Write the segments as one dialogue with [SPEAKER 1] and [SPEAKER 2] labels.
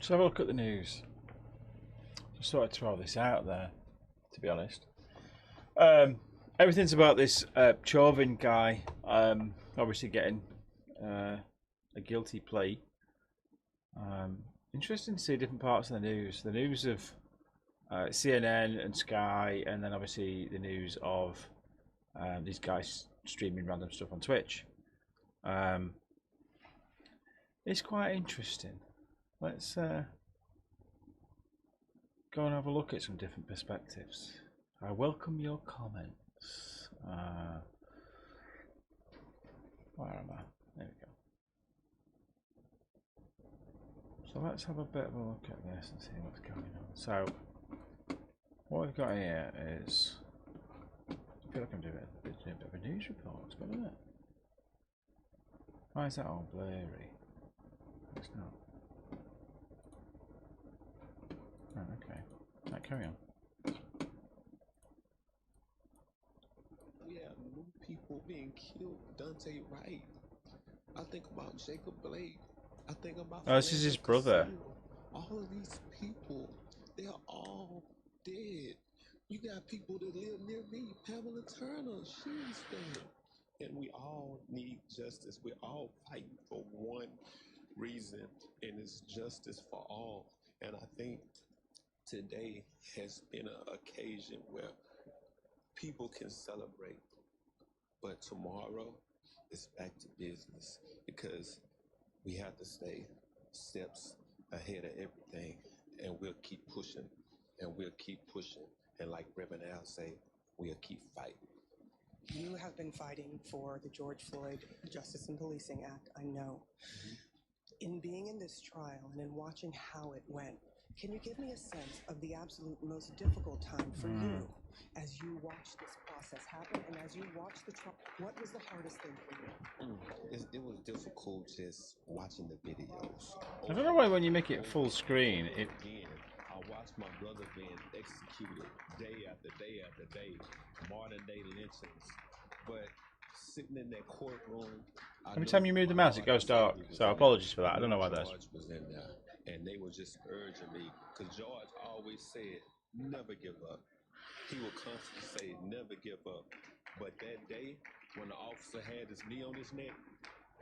[SPEAKER 1] Let's have a look at the news. Just thought I'd throw this out there, to be honest. Everything's about this Chauvin guy, obviously getting a guilty plea. Interesting to see different parts of the news. The news of CNN and Sky, and then obviously the news of these guys streaming random stuff on Twitch. It's quite interesting. Let's go and have a look at some different perspectives. I welcome your comments. Where am I? There we go. So let's have a bit of a look at this and see what's going on. So what we've got here is, I feel like I'm doing a bit of a news report, isn't it? Why is that all blurry? It's not. Oh, okay. Right, carry on.
[SPEAKER 2] We have new people being killed. Dante Wright. I think about Jacob Blake. I think about.
[SPEAKER 1] Oh, this is his brother.
[SPEAKER 2] All of these people, they are all dead. You got people that live near me. Pamela Turner, she's dead. And we all need justice. We're all fighting for one reason, and it's justice for all. And I think today has been an occasion where people can celebrate, but tomorrow it's back to business, because we have to stay steps ahead of everything, and we'll keep pushing, and we'll keep pushing, and like Reverend Al say, we'll keep fighting.
[SPEAKER 3] You have been fighting for the George Floyd Justice and Policing Act, I know. In being in this trial and in watching how it went, can you give me a sense of the absolute most difficult time for you as you watched this process happen, and as you watched the trial? What was the hardest thing for you?
[SPEAKER 2] It was difficult just watching the videos.
[SPEAKER 1] I don't know why when you make it full screen, it.
[SPEAKER 2] Again, I watched my brother being executed day after day after day, modern day lynchings. But sitting in that courtroom,
[SPEAKER 1] Every time you move the mouse, it goes dark. So apologies for that. I don't know why that's.
[SPEAKER 2] George was in there, and they were just urging me, because George always said, never give up. He would constantly say, never give up. But that day, when the officer had his knee on his neck,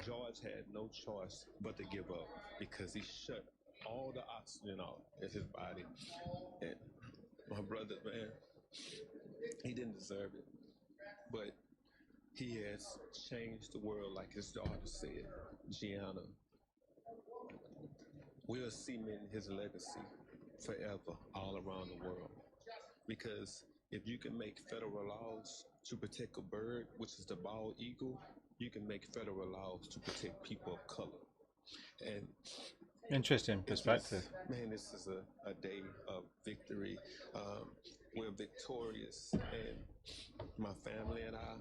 [SPEAKER 2] George had no choice but to give up, because he shut all the oxygen off in his body. And my brother, man, he didn't deserve it, but he has changed the world, like his daughter said, Gianna. We'll cement his legacy forever all around the world. Because if you can make federal laws to protect a bird, which is the bald eagle, you can make federal laws to protect people of color. And
[SPEAKER 1] Interesting perspective.
[SPEAKER 2] This is a day of victory. We're victorious, and my family and I,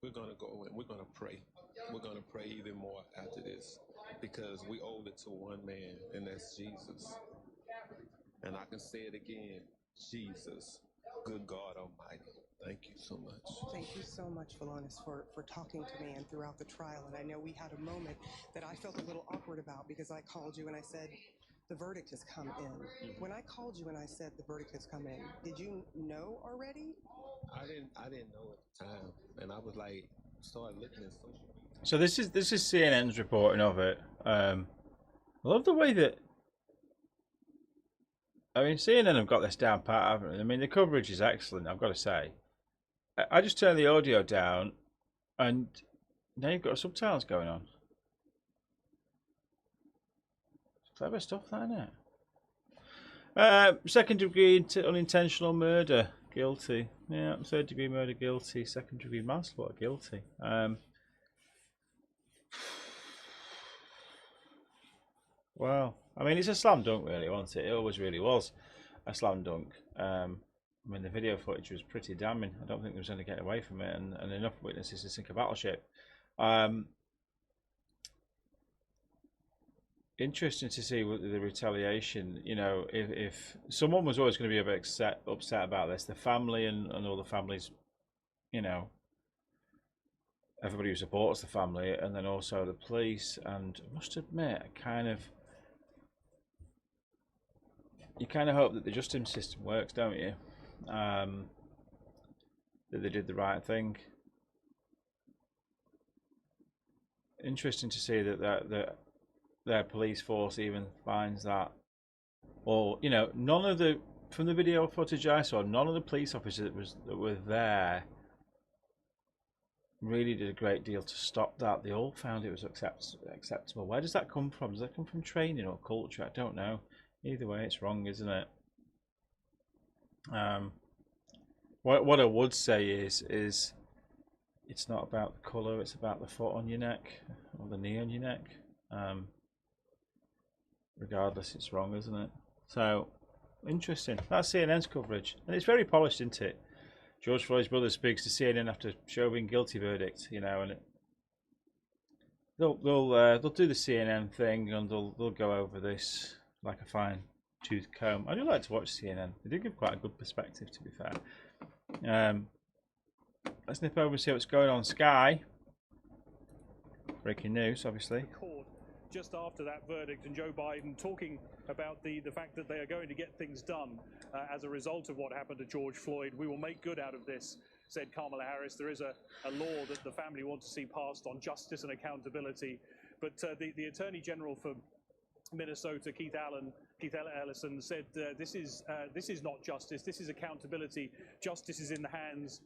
[SPEAKER 2] we're going to go and we're going to pray. We're going to pray even more after this, because we owe it to one man, and that's Jesus. And I can say it again, Jesus, good God Almighty. Thank you so much.
[SPEAKER 3] Thank you so much, Philonise, for talking to me and throughout the trial. And I know we had a moment that I felt a little awkward about, because I called you and I said, the verdict has come in. When I called you and I said the verdict has come in, did you know already?
[SPEAKER 2] I didn't know at the time, and I was like, started looking at social media.
[SPEAKER 1] So this is CNN's reporting of it. I love the way that. I mean, CNN have got this down pat, haven't they? I mean, the coverage is excellent, I've got to say. I just turned the audio down, and now you've got subtitles going on. Clever stuff, that, isn't it? Second degree unintentional murder, guilty. Yeah, third degree murder, guilty. Second degree manslaughter, guilty. Well, I mean, it's a slam dunk, really, wasn't it? It always really was a slam dunk. I mean, the video footage was pretty damning. I don't think there was any getting away from it, and enough witnesses to sink a battleship. Interesting to see the retaliation. You know, if someone was always going to be a bit upset about this, the family and all the families, you know, everybody who supports the family, and then also the police. And I must admit, I kind of you kind of hope that the justice system works, don't you? That they did the right thing. Interesting to see that their police force even finds that, or you know, none of the from the video footage I saw, none of the police officers that were there really did a great deal to stop that. They all found it was acceptable. Where does that come from? Does that come from training or culture? I don't know. Either way, it's wrong, isn't it? What I would say is it's not about the colour, it's about the foot on your neck or the knee on your neck. Regardless, it's wrong, isn't it? So, interesting. That's CNN's coverage, and it's very polished, isn't it? George Floyd's brother speaks to CNN after Chauvin guilty verdict, you know, and they'll do the CNN thing, and they'll go over this like a fine tooth comb. I do like to watch CNN. They do give quite a good perspective, to be fair. Let's nip over and see what's going on. Sky. Breaking news, obviously.
[SPEAKER 4] Just after that verdict, and Joe Biden talking about the fact that they are going to get things done as a result of what happened to George Floyd. We will make good out of this, said Kamala Harris. There is a law that the family want to see passed on justice and accountability. But the Attorney General for Minnesota, Keith Ellison, said this is not justice. This is accountability. Justice is in the hands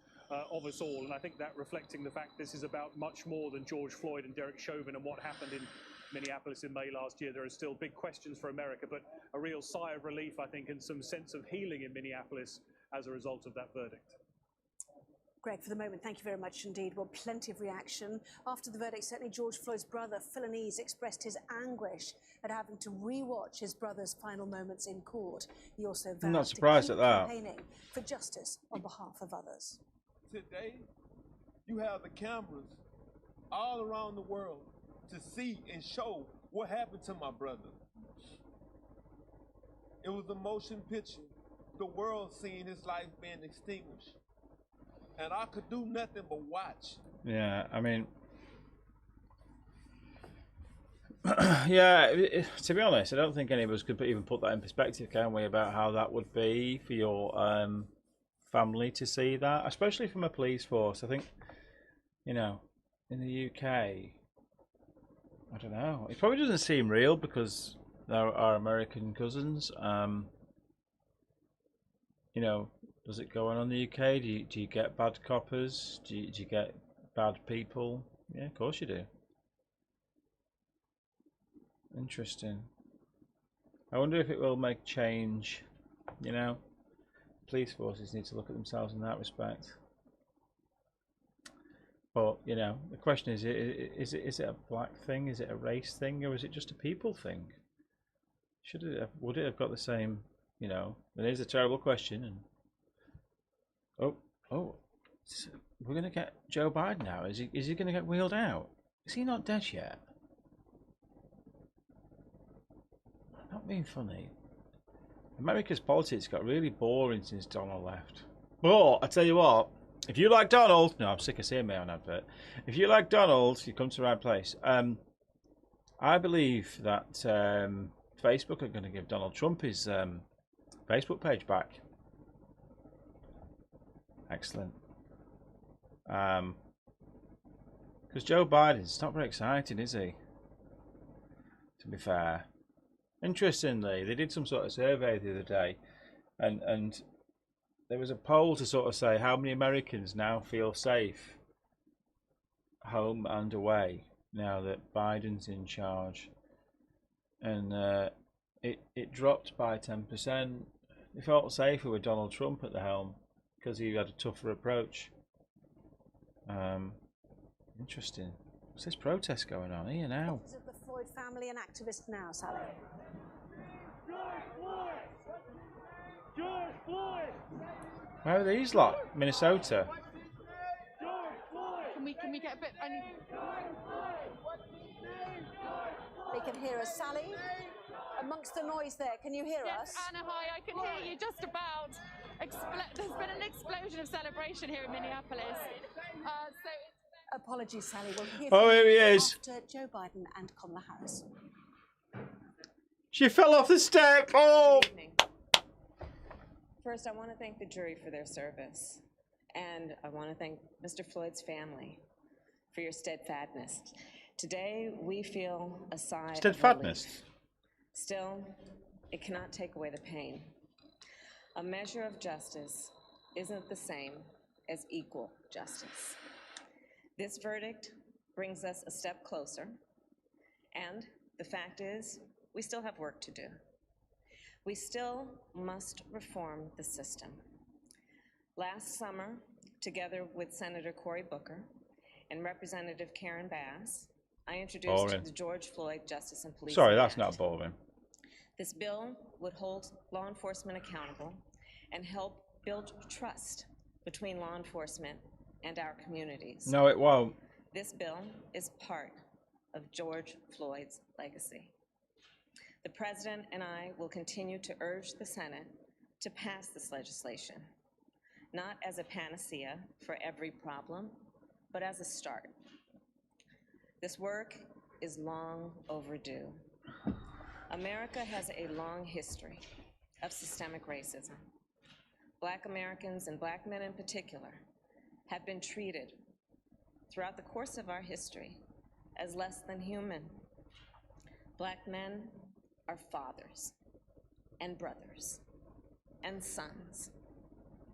[SPEAKER 4] of us all. And I think that reflecting the fact this is about much more than George Floyd and Derek Chauvin and what happened in Minneapolis in May last year. There are still big questions for America, but a real sigh of relief, I think, and some sense of healing in Minneapolis as a result of that verdict.
[SPEAKER 5] Greg, for the moment, thank you very much indeed. Well, plenty of reaction. After the verdict, certainly George Floyd's brother, Philanese, expressed his anguish at having to re-watch his brother's final moments in court. He also vowed
[SPEAKER 1] I'm not surprised
[SPEAKER 5] to
[SPEAKER 1] at
[SPEAKER 5] keep
[SPEAKER 1] that.
[SPEAKER 5] campaigning for justice on behalf of others.
[SPEAKER 6] Today, you have the cameras all around the world to see and show what happened to my brother. It was a motion picture, the world seeing his life being extinguished. And I could do nothing but watch.
[SPEAKER 1] Yeah, I mean, yeah, to be honest, I don't think any of us could even put that in perspective, can we, about how that would be for your family to see that, especially from a police force. I think, you know, in the UK, I don't know. It probably doesn't seem real because they're our American cousins. You know, does it go on in the UK? Do you get bad coppers? Do you get bad people? Yeah, of course you do. Interesting. I wonder if it will make change. You know, police forces need to look at themselves in that respect. But you know, the question is it a black thing? Is it a race thing, or is it just a people thing? Would it have got the same? You know, it is a terrible question. And oh, we're gonna get Joe Biden now. Is he gonna get wheeled out? Is he not dead yet? I'm not being funny. America's politics got really boring since Donald left. But I tell you what. If you like Donald, no, I'm sick of seeing my own advert. If you like Donald, you come to the right place. I believe that Facebook are going to give Donald Trump his Facebook page back. Excellent. Because Joe Biden's not very exciting, is he? To be fair. Interestingly, they did some sort of survey the other day, and there was a poll to sort of say how many Americans now feel safe home and away now that Biden's in charge, and it dropped by 10%. They felt safer with Donald Trump at the helm because he had a tougher approach. Interesting. What's this protest going on here now?
[SPEAKER 5] Of the Floyd family and activists now, Sally.
[SPEAKER 4] George Floyd!
[SPEAKER 1] Where are these lot? Minnesota.
[SPEAKER 7] Can we get a bit?
[SPEAKER 5] They can hear us, Sally. Amongst the noise there, can you hear us?
[SPEAKER 7] Anna, hi, I can hear you just about. There's been an explosion of celebration here in Minneapolis.
[SPEAKER 5] Apologies, Sally. We'll hear
[SPEAKER 1] Oh,
[SPEAKER 5] from
[SPEAKER 1] here he
[SPEAKER 5] you
[SPEAKER 1] is.
[SPEAKER 5] after Joe Biden and Kamala Harris.
[SPEAKER 1] She fell off the step. Oh!
[SPEAKER 8] First, I want to thank the jury for their service. And I want to thank Mr. Floyd's family for your steadfastness. Today, we feel a sigh of relief. Still, it cannot take away the pain. A measure of justice isn't the same as equal justice. This verdict brings us a step closer, and the fact is, we still have work to do. We still must reform the system. Last summer, together with Senator Cory Booker and Representative Karen Bass, I introduced the George Floyd Justice and Policing
[SPEAKER 1] Sorry, that's
[SPEAKER 8] Act.
[SPEAKER 1] not boring.
[SPEAKER 8] This bill would hold law enforcement accountable and help build trust between law enforcement and our communities.
[SPEAKER 1] No, it won't.
[SPEAKER 8] This bill is part of George Floyd's legacy. The President and I will continue to urge the Senate to pass this legislation, not as a panacea for every problem, but as a start. This work is long overdue. America has a long history of systemic racism. Black Americans, and Black men in particular, have been treated throughout the course of our history as less than human. Black men are fathers and brothers and sons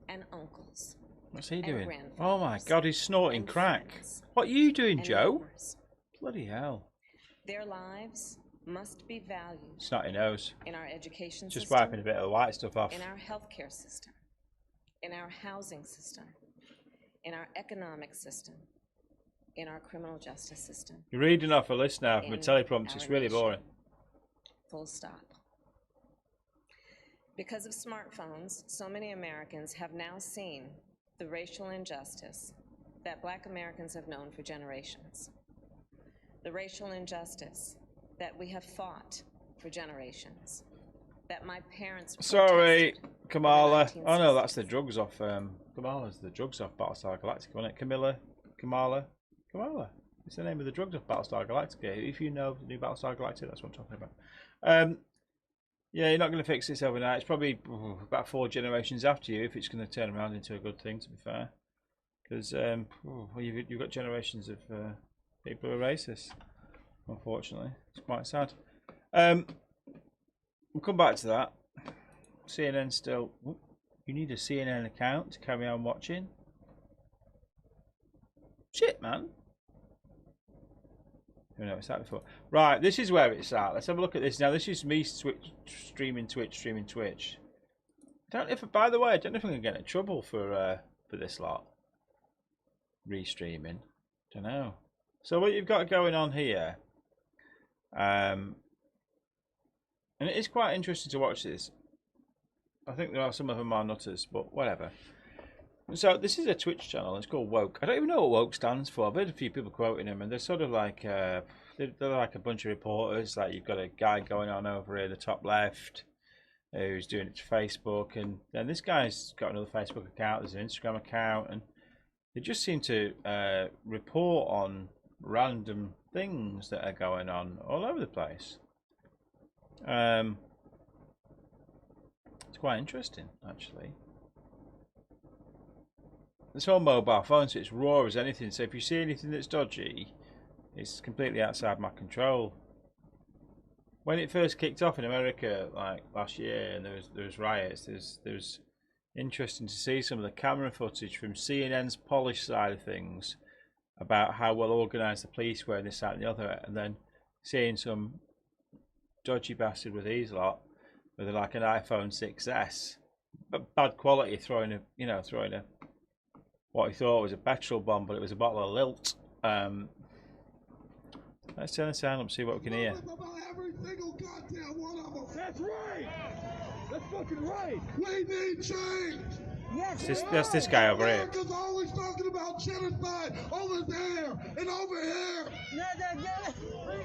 [SPEAKER 8] and uncles.
[SPEAKER 1] What's he doing? Oh my God, he's snorting crack. What are you doing, Joe?
[SPEAKER 8] Neighbors.
[SPEAKER 1] Bloody hell.
[SPEAKER 8] Their lives must be valued
[SPEAKER 1] Snotty nose.
[SPEAKER 8] in our education
[SPEAKER 1] Just
[SPEAKER 8] system,
[SPEAKER 1] wiping a bit of the white stuff off.
[SPEAKER 8] in our healthcare system, in our housing system, in our economic system, in our criminal justice system.
[SPEAKER 1] You're reading off a list now from a
[SPEAKER 8] in
[SPEAKER 1] teleprompter.
[SPEAKER 8] our
[SPEAKER 1] It's really
[SPEAKER 8] nation.
[SPEAKER 1] boring.
[SPEAKER 8] Full stop. Because of smartphones, so many Americans have now seen the racial injustice that Black Americans have known for generations. The racial injustice that we have fought for generations. That my parents
[SPEAKER 1] Sorry,
[SPEAKER 8] protested
[SPEAKER 1] Kamala.
[SPEAKER 8] in the
[SPEAKER 1] Oh no, that's the
[SPEAKER 8] 1960s.
[SPEAKER 1] drugs off. Kamala's the drugs off Battlestar Galactica, wasn't it? Kamala. It's the name of the drugs off Battlestar Galactica. If you know the new Battlestar Galactica, that's what I'm talking about. Yeah, you're not going to fix this overnight. It's probably about 4 generations after you if it's going to turn around into a good thing, to be fair. Because you've got generations of people who are racist, unfortunately. It's quite sad. We'll come back to that. CNN still... You need a CNN account to carry on watching. Shit, man. I don't know what's that before. Right, this is where it's at. Let's have a look at this. Now, this is me streaming Twitch. I don't know if, by the way, I don't know if I'm going to get in trouble for this lot. Restreaming. Don't know. So what you've got going on here, and it is quite interesting to watch this. I think there are some of them are nutters, but whatever. So this is a Twitch channel. It's called Woke. I don't even know what Woke stands for. I've heard a few people quoting them, and they're sort of like they're like a bunch of reporters. Like you've got a guy going on over here in the top left who's doing it to Facebook, and then this guy's got another Facebook account. There's an Instagram account, and they just seem to report on random things that are going on all over the place. It's quite interesting, actually. It's on mobile phone, so it's raw as anything. So if you see anything that's dodgy, it's completely outside my control. When it first kicked off in America, like last year, and there was riots, there was interesting to see some of the camera footage from CNN's polished side of things about how well organised the police were, and this, that, and the other, and then seeing some dodgy bastard with these lot with like an iPhone 6S, but bad quality, throwing a what he thought was a petrol bomb, but it was a bottle of Lilt. Let's turn the sound up and see what we can hear.
[SPEAKER 9] Every single goddamn one of them.
[SPEAKER 6] That's right. That's fucking right.
[SPEAKER 9] We need change.
[SPEAKER 6] Yes.
[SPEAKER 1] That's this guy over here.
[SPEAKER 9] America's always talking about genocide over there and over here.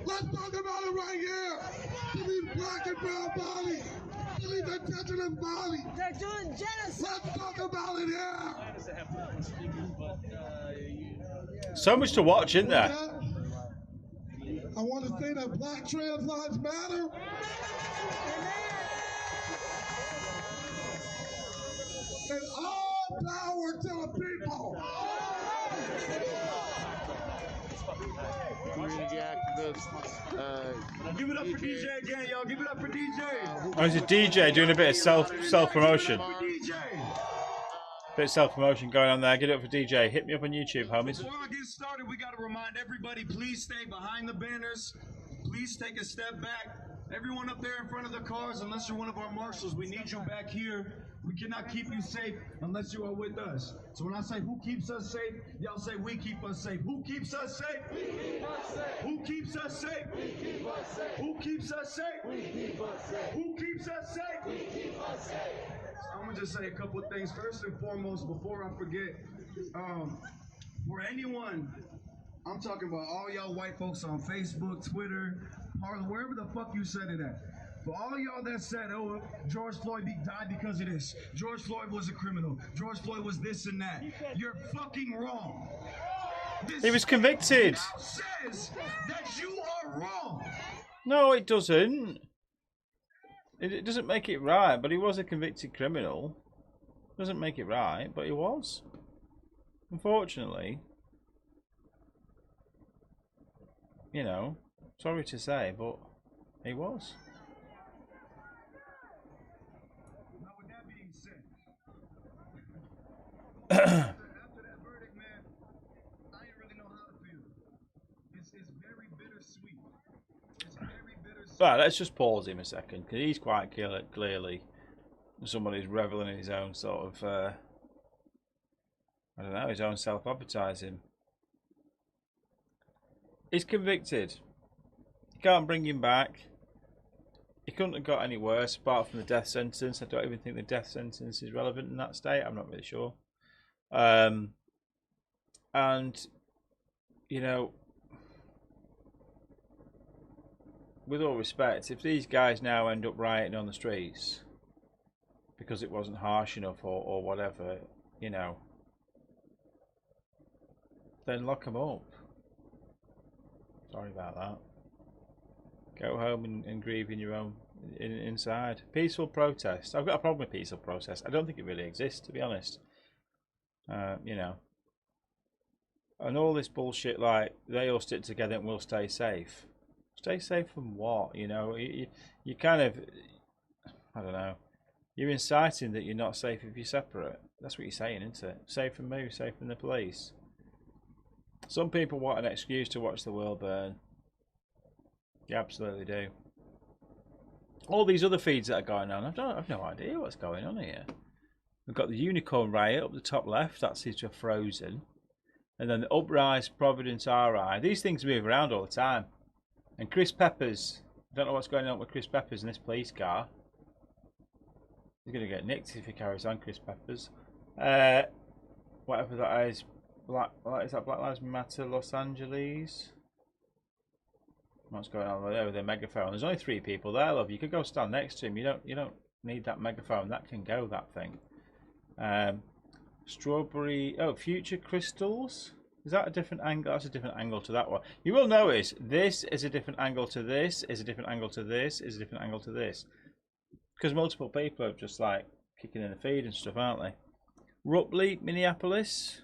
[SPEAKER 9] Let's talk about it right here. To these black and brown bodies. To these indigenous bodies.
[SPEAKER 10] They're doing genocide.
[SPEAKER 9] Let's talk about it here.
[SPEAKER 1] So much to watch, isn't there?
[SPEAKER 9] I want to say that black trans lives matter. And all power to the people.
[SPEAKER 10] Community activists.
[SPEAKER 6] Give it up for DJ again, y'all. Give it up for DJ.
[SPEAKER 1] Oh, it's a DJ doing a bit of self promotion. Bit of self promotion going on there. Get it up for DJ. Hit me up on YouTube, homies.
[SPEAKER 6] Before I get started, we got to remind everybody, please stay behind the banners. Please take a step back. Everyone up there in front of the cars, unless you're one of our marshals, we need you back here. We cannot keep you safe unless you are with us. So when I say who keeps us safe, y'all say we keep us safe. Who keeps us safe? We keep us safe. Who keeps us safe? We keep us safe. Who keeps us safe? We keep us safe. Who keeps us safe? We keep us safe. I'm gonna just say a couple of things. First and foremost, before I forget, for anyone, I'm talking about all y'all white folks on Facebook, Twitter, Parler, wherever the fuck you said it at. For all y'all that said, oh, George Floyd died because of this. George Floyd was a criminal. George Floyd was this and that. You're fucking wrong.
[SPEAKER 1] He was convicted.
[SPEAKER 6] Says that you are wrong.
[SPEAKER 1] No, it doesn't. It doesn't make it right, but he was a convicted criminal. Doesn't make it right, but he was. Unfortunately. You know, sorry to say, but he was.
[SPEAKER 6] Now, with that being said, after that verdict, man, I didn't really know how to feel. It's very bittersweet. It's very bittersweet.
[SPEAKER 1] But let's just pause him a second, because he's quite clearly somebody who's reveling in his own sort of, I don't know, his own self-advertising. He's convicted. You can't bring him back. He couldn't have got any worse apart from the death sentence. I don't even think the death sentence is relevant in that state. I'm not really sure. And, you know, with all respect, if these guys now end up rioting on the streets because it wasn't harsh enough or whatever, you know, then lock them up. Sorry about that. Go home and grieve in your own inside. Peaceful protest. I've got a problem with peaceful protest. I don't think it really exists, to be honest. You know, and all this bullshit like they all stick together and we'll stay safe. Stay safe from what? You know, you kind of, I don't know. You're inciting that you're not safe if you're separate. That's what you're saying, isn't it? Safe from who? Safe from the police. Some people want an excuse to watch the world burn. You absolutely do. All these other feeds that are going on, I've no idea what's going on here. We've got the Unicorn Riot up the top left, that seems to have frozen. And then the Uprise, Providence RI. These things move around all the time. And Chris Peppers, I don't know what's going on with Chris Peppers in this police car. He's going to get nicked if he carries on, Chris Peppers. Whatever that is. Is that Black Lives Matter Los Angeles? What's going on there with the megaphone? There's only 3 people there, love. You could go stand next to him. You don't need that megaphone. That can go, that thing. Strawberry. Oh, Future Crystals. Is that a different angle? That's a different angle to that one. You will notice this is a different angle to this. Is a different angle to this. Is a different angle to this. Because multiple people are just like kicking in the feed and stuff, aren't they? Rupley, Minneapolis.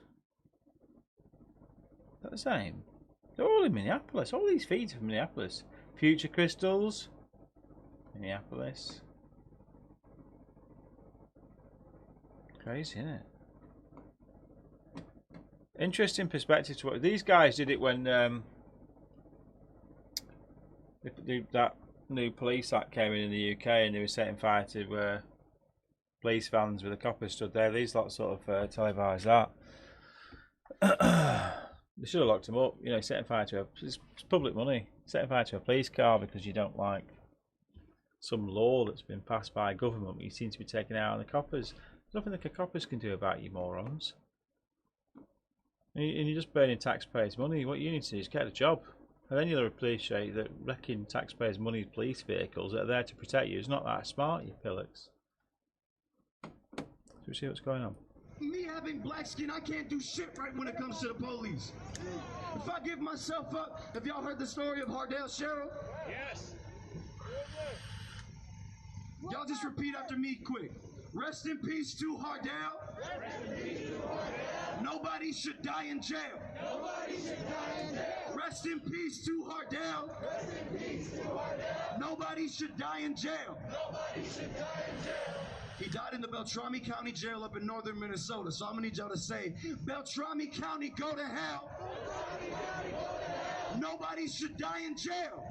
[SPEAKER 1] Is that the same? They're all in Minneapolis. All these feeds are from Minneapolis. Future Crystals, Minneapolis. Crazy, isn't it? Interesting perspective to what these guys did it when that new police act came in the UK and they were setting fire to police vans with the coppers stood there. These lot sort of televised that. They should have locked him up, you know, setting fire to it's public money. Setting fire to a police car because you don't like some law that's been passed by a government, but you seem to be taking out on the coppers. There's nothing that the coppers can do about you morons. And you're just burning taxpayers' money. What you need to do is get a job. And then you'll appreciate that wrecking taxpayers' money with police vehicles that are there to protect you is not that smart, you pillocks. So we see what's going on.
[SPEAKER 6] Me having black skin, I can't do shit right when it comes to the police. If I give myself up, have y'all heard the story of Hardell Cheryl? Yes. Y'all just repeat after me quick. Rest in peace to Hardell. Nobody should die in jail. Rest in peace to Hardell. Nobody should die in jail. He died in the Beltrami County Jail up in northern Minnesota. So I'm gonna need y'all to say, Beltrami County, go to hell. Nobody should die in jail.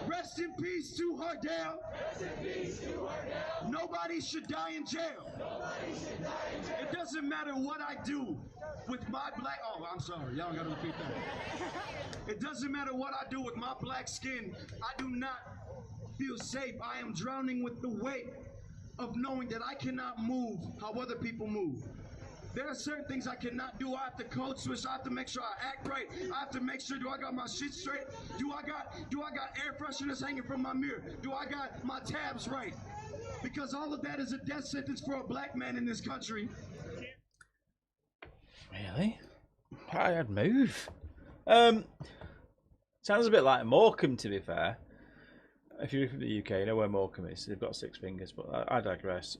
[SPEAKER 6] Rest in peace to Hardell. Nobody should die in jail. It doesn't matter what I do with my black... Oh, I'm sorry. Y'all gotta repeat that. It doesn't matter what I do with my black skin. I do not feel safe. I am drowning with the weight of knowing that I cannot move how other people move. There are certain things I cannot do. I have to code switch. I have to make sure I act right. I have to make sure, do I got my shit straight? Do I got air fresheners hanging from my mirror? Do I got my tabs right? Because all of that is a death sentence for a black man in this country.
[SPEAKER 1] Really? I'd move. Sounds a bit like Morecambe, to be fair. If you're from the UK, you know where Morecambe is. They've got 6 fingers, but I digress.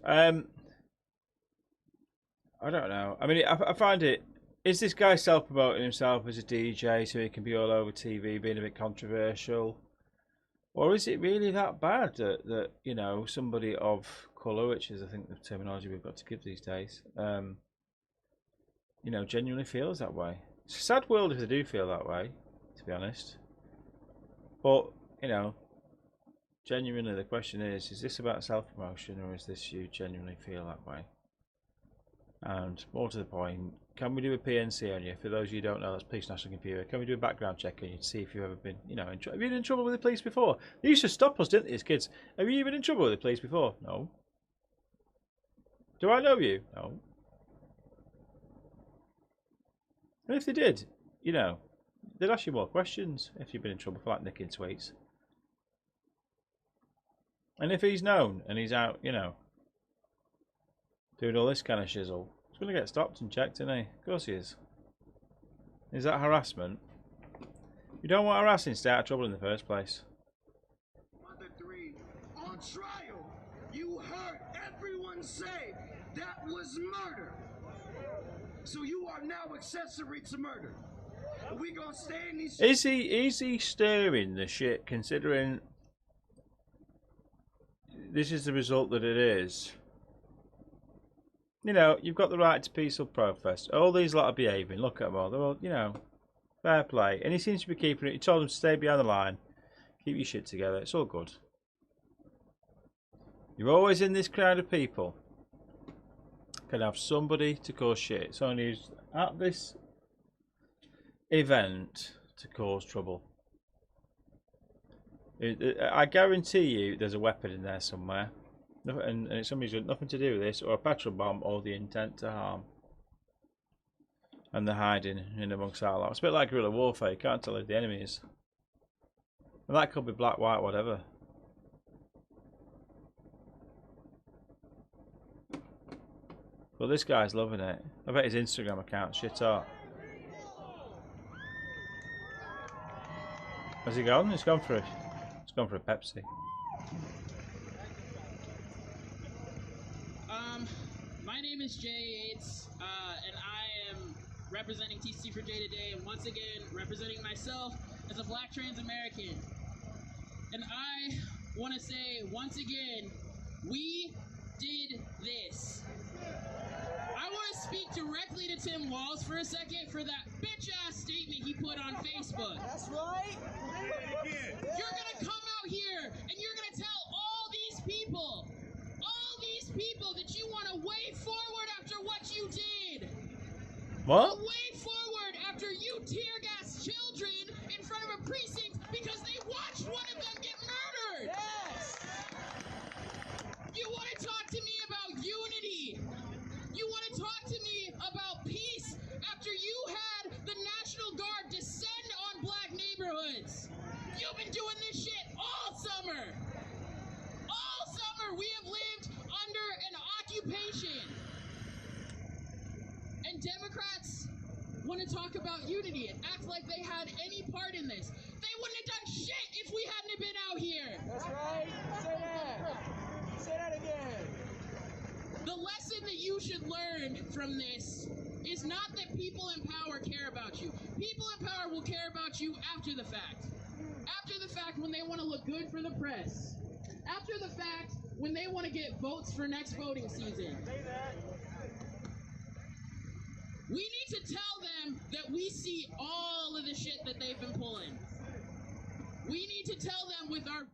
[SPEAKER 1] I don't know. I mean, I find it... Is this guy self-promoting himself as a DJ so he can be all over TV, being a bit controversial? Or is it really that bad that you know, somebody of colour, which is, I think, the terminology we've got to give these days, you know, genuinely feels that way? It's a sad world if they do feel that way, to be honest. But, you know, genuinely the question is this about self-promotion, or is this you genuinely feel that way? And more to the point, can we do a PNC on you? For those of you who don't know, that's Police National Computer. Can we do a background check on you to see if you've ever been, you know, have you been in trouble with the police before? They used to stop us, didn't they, as kids? Have you been in trouble with the police before? No. Do I know you? No. And if they did, you know, they'd ask you more questions if you've been in trouble for like nicking tweets. And if he's known and he's out, you know, doing all this kind of shizzle, he's going to get stopped and checked, isn't he? Of course he is. Is that harassment? You don't want harassing, stay out of trouble in the first place.
[SPEAKER 6] Mother 3, on trial, you heard everyone say that was murder. So you are now accessory to murder. Are we going to stay in these...
[SPEAKER 1] Is he stirring the shit, considering this is the result that it is? You know, you've got the right to peaceful protest. All these lot are behaving. Look at them all. They're all, you know, fair play. And he seems to be keeping it. He told them to stay behind the line. Keep your shit together. It's all good. You're always in this crowd of people. Can have somebody to cause shit. Someone who's at this event to cause trouble. I guarantee you there's a weapon in there somewhere. And it's somebody's got nothing to do with this, or a petrol bomb, or the intent to harm. And they're hiding in amongst our lot. It's a bit like guerrilla warfare, you can't tell who the enemy is. And that could be black, white, whatever. But this guy's loving it. I bet his Instagram account's shit hot. Has he gone? He's gone for a Pepsi.
[SPEAKER 11] My name is Jay Yates, and I am representing TC for Jay today, and once again representing myself as a black trans American. And I want to say once again, we did this. I want to speak directly to Tim Walz for a second for that bitch-ass statement he put on Facebook. That's right. You're going to come out here and you're going to tell all these people that you want to way forward after what you did.
[SPEAKER 1] What?
[SPEAKER 11] Way forward after you tear-gassed children in front of a precinct because they watched one of them get murdered. Yes. You want to talk to me about unity. You want to talk to me about peace after you had the National Guard descend on black neighborhoods. You've been doing this shit all summer. All summer we have lived under an occupation. And Democrats want to talk about unity and act like they had any part in this. They wouldn't have done shit if we hadn't been out here. That's right. Say that. Say that again. The lesson that you should learn from this is not that people in power care about you. People in power will care about you after the fact. After the fact, when they want to look good for the press. After the fact, when they want to get votes for next voting season. We need to tell them that we see all of the shit that they've been pulling. We need to tell them with our...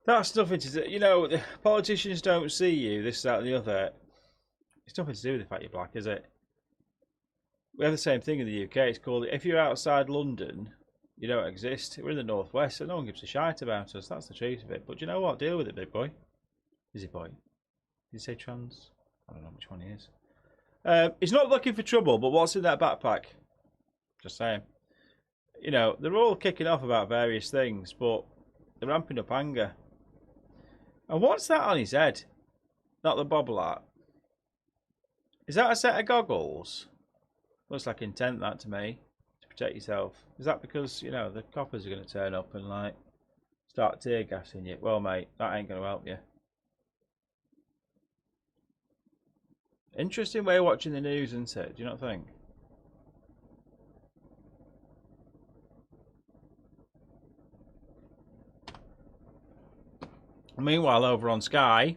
[SPEAKER 1] That's nothing to do. You know, the politicians don't see you, this, that, and the other. It's nothing to do with the fact you're black, is it? We have the same thing in the UK. It's called, if you're outside London, you don't exist. We're in the northwest, so no one gives a shite about us. That's the truth of it. But you know what? Deal with it, big boy. Is he boy? Did he say trans? I don't know which one he is. He's not looking for trouble, but what's in that backpack? Just saying. You know, they're all kicking off about various things, but they're ramping up anger. And what's that on his head? Not the bobble hat. Is that a set of goggles? Looks like intent, that to me. To protect yourself. Is that because, you know, the coppers are going to turn up and, like, start tear gassing you? Well, mate, that ain't going to help you. Interesting way of watching the news, isn't it? Do you not think? Meanwhile, over on Sky,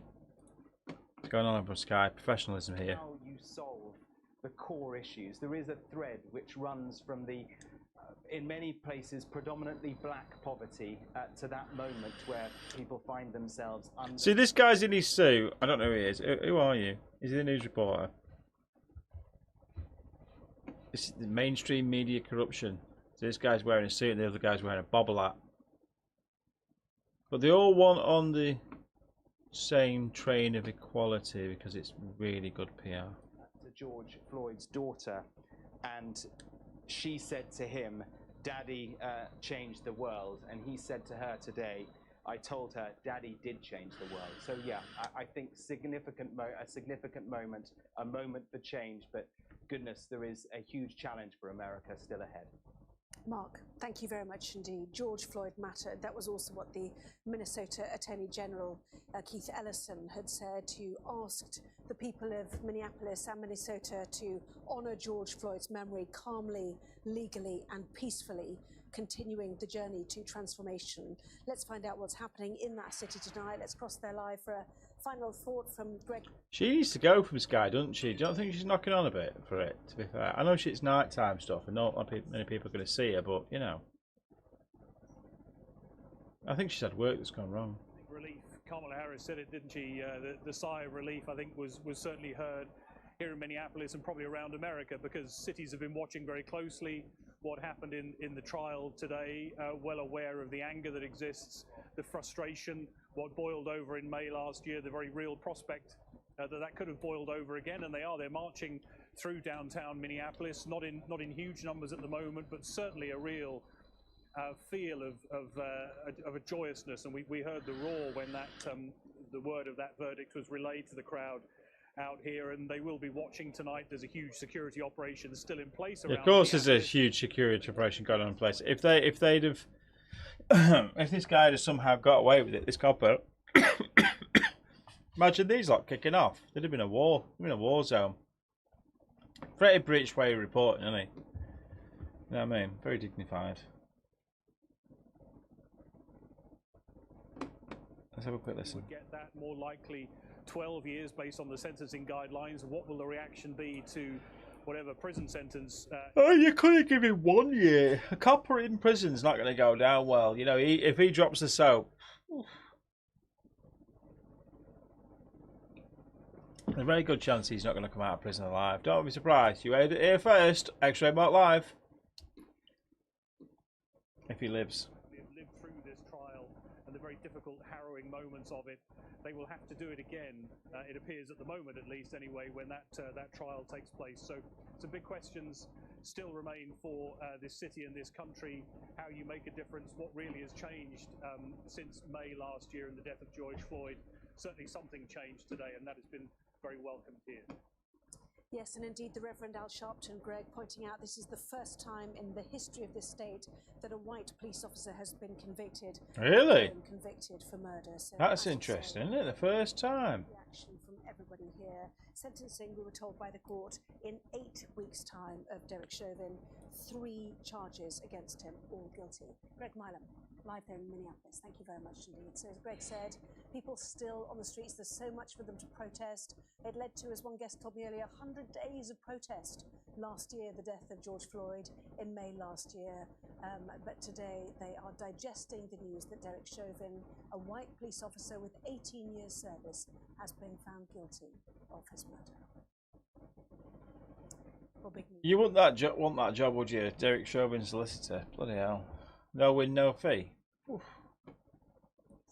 [SPEAKER 1] what's going on over on Sky? Professionalism here.
[SPEAKER 12] How you solve the core issues. There is a thread which runs from the, in many places, predominantly black poverty to that moment where people find themselves under...
[SPEAKER 1] See, this guy's in his suit. I don't know who he is. Who are you? Is he the news reporter? This is the mainstream media corruption. So this guy's wearing a suit and the other guy's wearing a bobble hat. But they all want on the same train of equality because it's really good PR.
[SPEAKER 12] To George Floyd's daughter, and she said to him, "Daddy changed the world," and he said to her today, "I told her Daddy did change the world." So yeah, I think a significant moment, a moment for change, but goodness, there is a huge challenge for America still ahead.
[SPEAKER 5] Mark, thank you very much indeed. George Floyd mattered. That was also what the Minnesota Attorney General Keith Ellison had said, who asked the people of Minneapolis and Minnesota to honour George Floyd's memory calmly, legally and peacefully, continuing the journey to transformation. Let's find out what's happening in that city tonight. Let's cross there live for a final thought from Greg.
[SPEAKER 1] She needs to go from Sky, doesn't she? Do you not think she's knocking on a bit for it, to be fair? I know it's nighttime stuff and not many people are going to see her, but, you know. I think she's had work that's gone wrong.
[SPEAKER 4] Relief. Kamala Harris said it, didn't she? The sigh of relief, I think, was certainly heard here in Minneapolis and probably around America, because cities have been watching very closely what happened in the trial today, well aware of the anger that exists, the frustration, what boiled over in May last year, the very real prospect that could have boiled over again, and they're marching through downtown Minneapolis, not in huge numbers at the moment, but certainly a real feel of a joyousness. And we heard the roar when that the word of that verdict was relayed to the crowd out here, and they will be watching tonight. There's a huge security operation still in place around.
[SPEAKER 1] Of course, there's a huge security operation going on in place. If they'd have, if this guy had somehow got away with it, this copper, imagine these lot kicking off. There'd have been a war. There'd been a war zone. Pretty British way of reporting, isn't he? You know what I mean? Very dignified. Let's have a quick listen.
[SPEAKER 4] Would get that more likely 12 years based on the sentencing guidelines. What will the reaction be to whatever prison sentence?
[SPEAKER 1] Oh, you couldn't give him 1 year. A copper in prison's not going to go down well. You know, if he drops the soap. There's a very good chance he's not going to come out of prison alive. Don't be surprised. You heard it here first. X-Ray Mark Live. If he lives.
[SPEAKER 4] We've lived through this trial and the very difficult, harrowing moments of it. They will have to do it again, it appears at the moment at least anyway, when that trial takes place. So some big questions still remain for this city and this country, how you make a difference, what really has changed since May last year and the death of George Floyd. Certainly something changed today, and that has been very welcomed here.
[SPEAKER 5] Yes, and indeed the Reverend Al Sharpton, Greg, pointing out this is the first time in the history of this state that a white police officer has been convicted.
[SPEAKER 1] Really?
[SPEAKER 5] Convicted for murder. So
[SPEAKER 1] That's interesting, isn't it? The first time.
[SPEAKER 5] Reaction from everybody here. Sentencing, we were told by the court, in 8 weeks' time of Derek Chauvin. 3 charges against him, all guilty. Greg Milam, live there in Minneapolis. Thank you very much indeed. So as Greg said, people still on the streets. There's so much for them to protest. It led to, as one guest told me earlier, 100 days of protest last year, the death of George Floyd in May last year. But today they are digesting the news that Derek Chauvin, a white police officer with 18 years service, has been found guilty of his murder. Well, big news.
[SPEAKER 1] You want that job, would you? Derek Chauvin solicitor. Bloody hell. No win, no fee. Oof.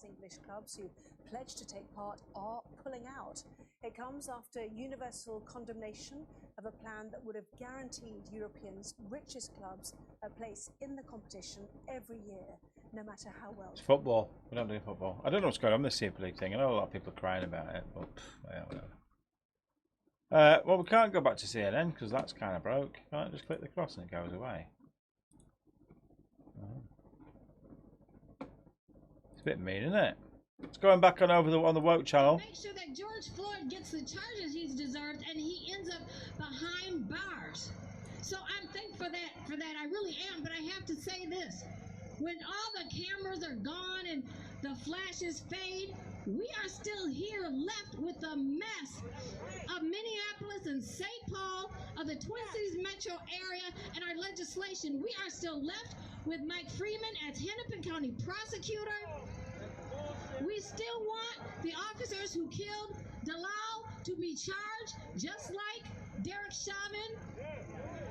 [SPEAKER 5] English clubs who pledged to take part are pulling out. It comes after universal condemnation of a plan that would have guaranteed Europeans' richest clubs a place in the competition every year, no matter how well.
[SPEAKER 1] It's football. We don't do football. I don't know what's going on with the Super League thing. I know a lot of people are crying about it, but yeah, whatever. Well, we can't go back to CNN because that's kind of broke. Can't just click the cross and it goes away. It's a bit mean, isn't it? It's going back on on the woke channel.
[SPEAKER 13] Make sure that George Floyd gets the charges he's deserved and he ends up behind bars. So I'm thankful for that. I really am. But I have to say this: when all the cameras are gone and the flashes fade, we are still here left with a mess of Minneapolis and St. Paul, of the Twin Cities metro area, and our legislation. We are still left with Mike Freeman as Hennepin County prosecutor. We still want the officers who killed Dalal to be charged, just like Derek Chauvin.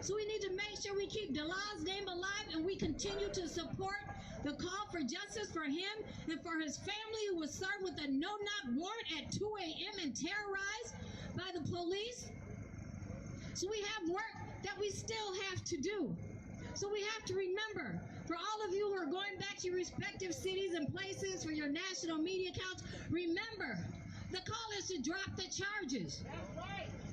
[SPEAKER 13] So we need to make sure we keep Dalal's name alive, and we continue to support the call for justice for him and for his family, who was served with a no-knock warrant at 2 a.m. and terrorized by the police. So we have work that we still have to do. So we have to remember, for all of you who are going back to your respective cities and places for your national media accounts, remember, the call is to drop the charges.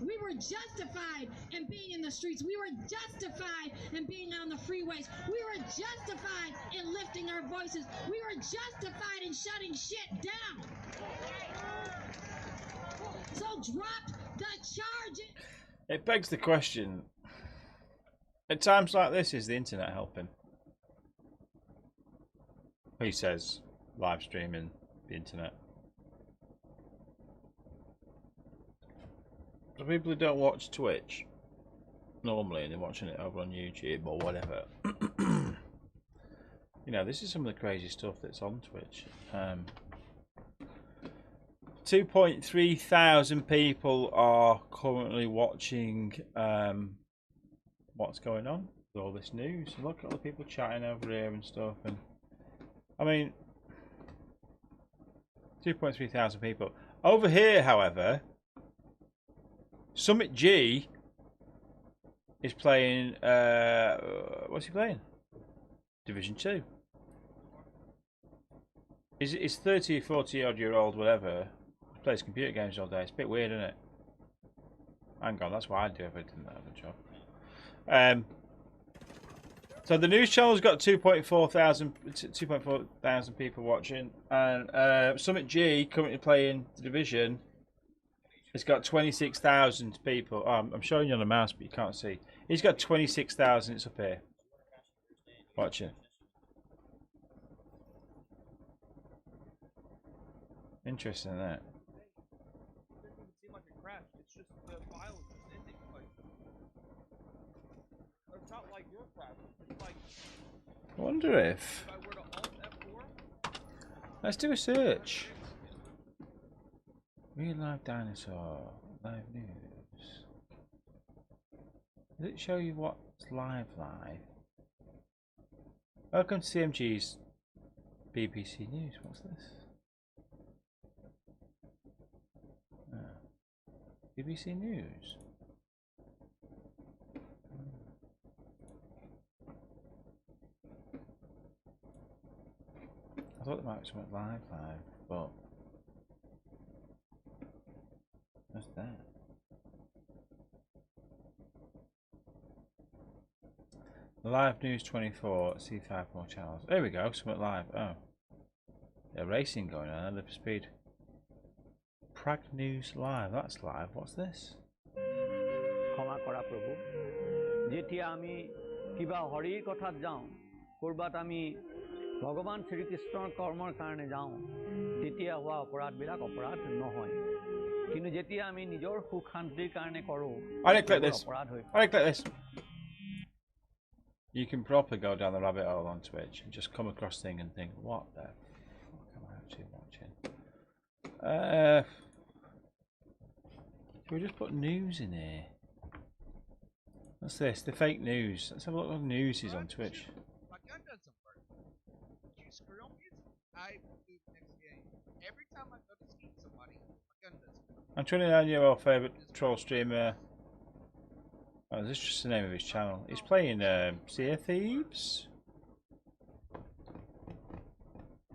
[SPEAKER 13] We were justified in being in the streets. We were justified in being on the freeways. We were justified in lifting our voices. We were justified in shutting shit down. So drop the charges.
[SPEAKER 1] It begs the question, at times like this, is the internet helping? He says live streaming the internet. For people who don't watch Twitch normally and they're watching it over on YouTube or whatever, you know, this is some of the crazy stuff that's on Twitch. 2.3 thousand people are currently watching what's going on with all this news. Look at all the people chatting over here and stuff. And I mean, 2.3 thousand people. Over here, however, Summit G is playing, what's he playing? Division 2. He's 30, 40 odd year old, whatever. He plays computer games all day. It's a bit weird, isn't it? Hang on, that's what I'd do if I didn't have a job. So the news channel's got 2.4 thousand people watching, and Summit G, currently playing the Division, it's got 26,000 people. I'm showing you on the mouse, but you can't see. He's got 26,000. It's up here. Watching. Interesting, isn't it?
[SPEAKER 14] It doesn't seem like a crash. It's just the file is just ending. Like, it's not like your crash. It's like.
[SPEAKER 1] I wonder if.
[SPEAKER 14] I were to Alt F4.
[SPEAKER 1] Let's do a search. Real live dinosaur live news. Does it show you what's live? Welcome to CMG's BBC News. What's this? BBC News. I thought there might be something live, but what's that? Live News 24. See 5 more channels. There we go. Something live. Oh, yeah, racing going on. Live speed. Prague News Live. That's live. What's this?
[SPEAKER 15] ক্ষমা কৰা প্ৰভু যেতিয়া আমি কিবা হৰিৰ কথাত যাওঁ কৰবাত আমি ভগৱান শ্ৰীকৃষ্ণৰ কৰ্মৰ কাৰণে যাওঁ তেতিয়া হোৱা অপৰাধবিলাক অপৰাধ নহয় কিন্তু যেতিয়া আমি নিজৰ সুখ শান্তিৰ কাৰণে কৰোঁ অপৰাধ হৈ
[SPEAKER 1] I click this. You can properly go down the rabbit hole on Twitch and just come across things and think, what the fuck am I actually watching? Should we just put news in here? What's this? The fake news. Let's have a look at news is on Twitch.
[SPEAKER 14] My gun doesn't work. You screw me? I do next game. Every time I go to see somebody, my gun doesn't work.
[SPEAKER 1] I'm 29-year-old favourite troll streamer. Oh, this is just the name of his channel. He's playing Sea of Thieves.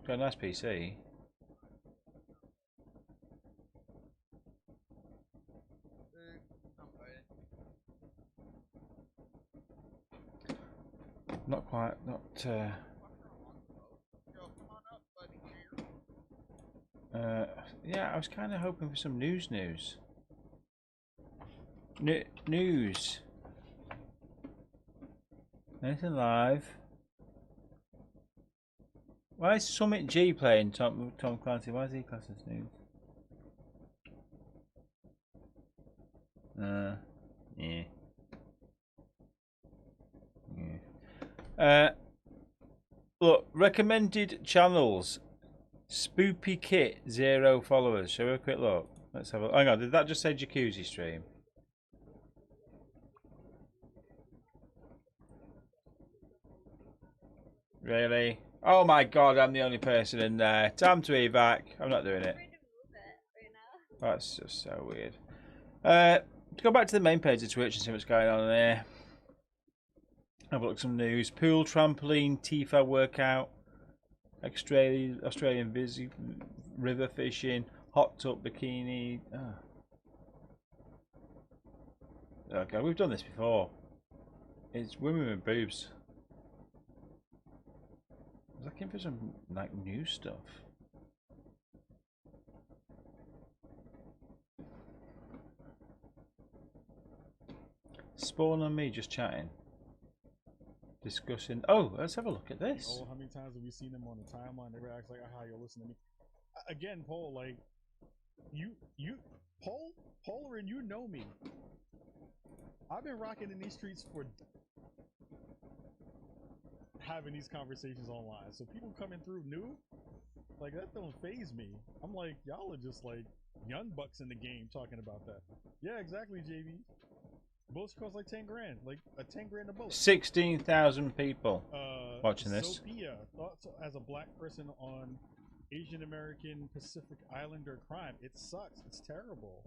[SPEAKER 1] Got a nice PC. Not quite, not yeah, I was kind of hoping for some news. News. Anything live? Why is Summit G playing Tom Clancy? Why is he classed as news? Yeah. Look, recommended channels. Spoopy Kit, 0 followers. Shall we have a quick look? Let's have a. Hang on, did that just say Jacuzzi stream? Really? Oh my god, I'm the only person in there. Time to evac. I'm not doing it. That's just so weird. To go back to the main page of Twitch and see what's going on there. Have a look at some news. Pool, trampoline, Tifa workout. Australian busy river fishing, hot tub bikini. Okay, we've done this before. It's women with boobs. I was looking for some like new stuff. Spawn on me just chatting. Discussing. Oh, let's have a look at this.
[SPEAKER 16] Oh, how many times have we seen them on the timeline? They were acting like, "How you're listening to me?" Again, Paul, like Polar, and you know me. I've been rocking in these streets for having these conversations online. So people coming through new, like that don't faze me. I'm like, y'all are just like young bucks in the game talking about that. Yeah, exactly, JB. Bullets cost like 10 grand, like a 10 grand a bullet.
[SPEAKER 1] 16,000 people watching this.
[SPEAKER 16] Sophia, thoughts as a black person on Asian American Pacific Islander crime. It sucks. It's terrible.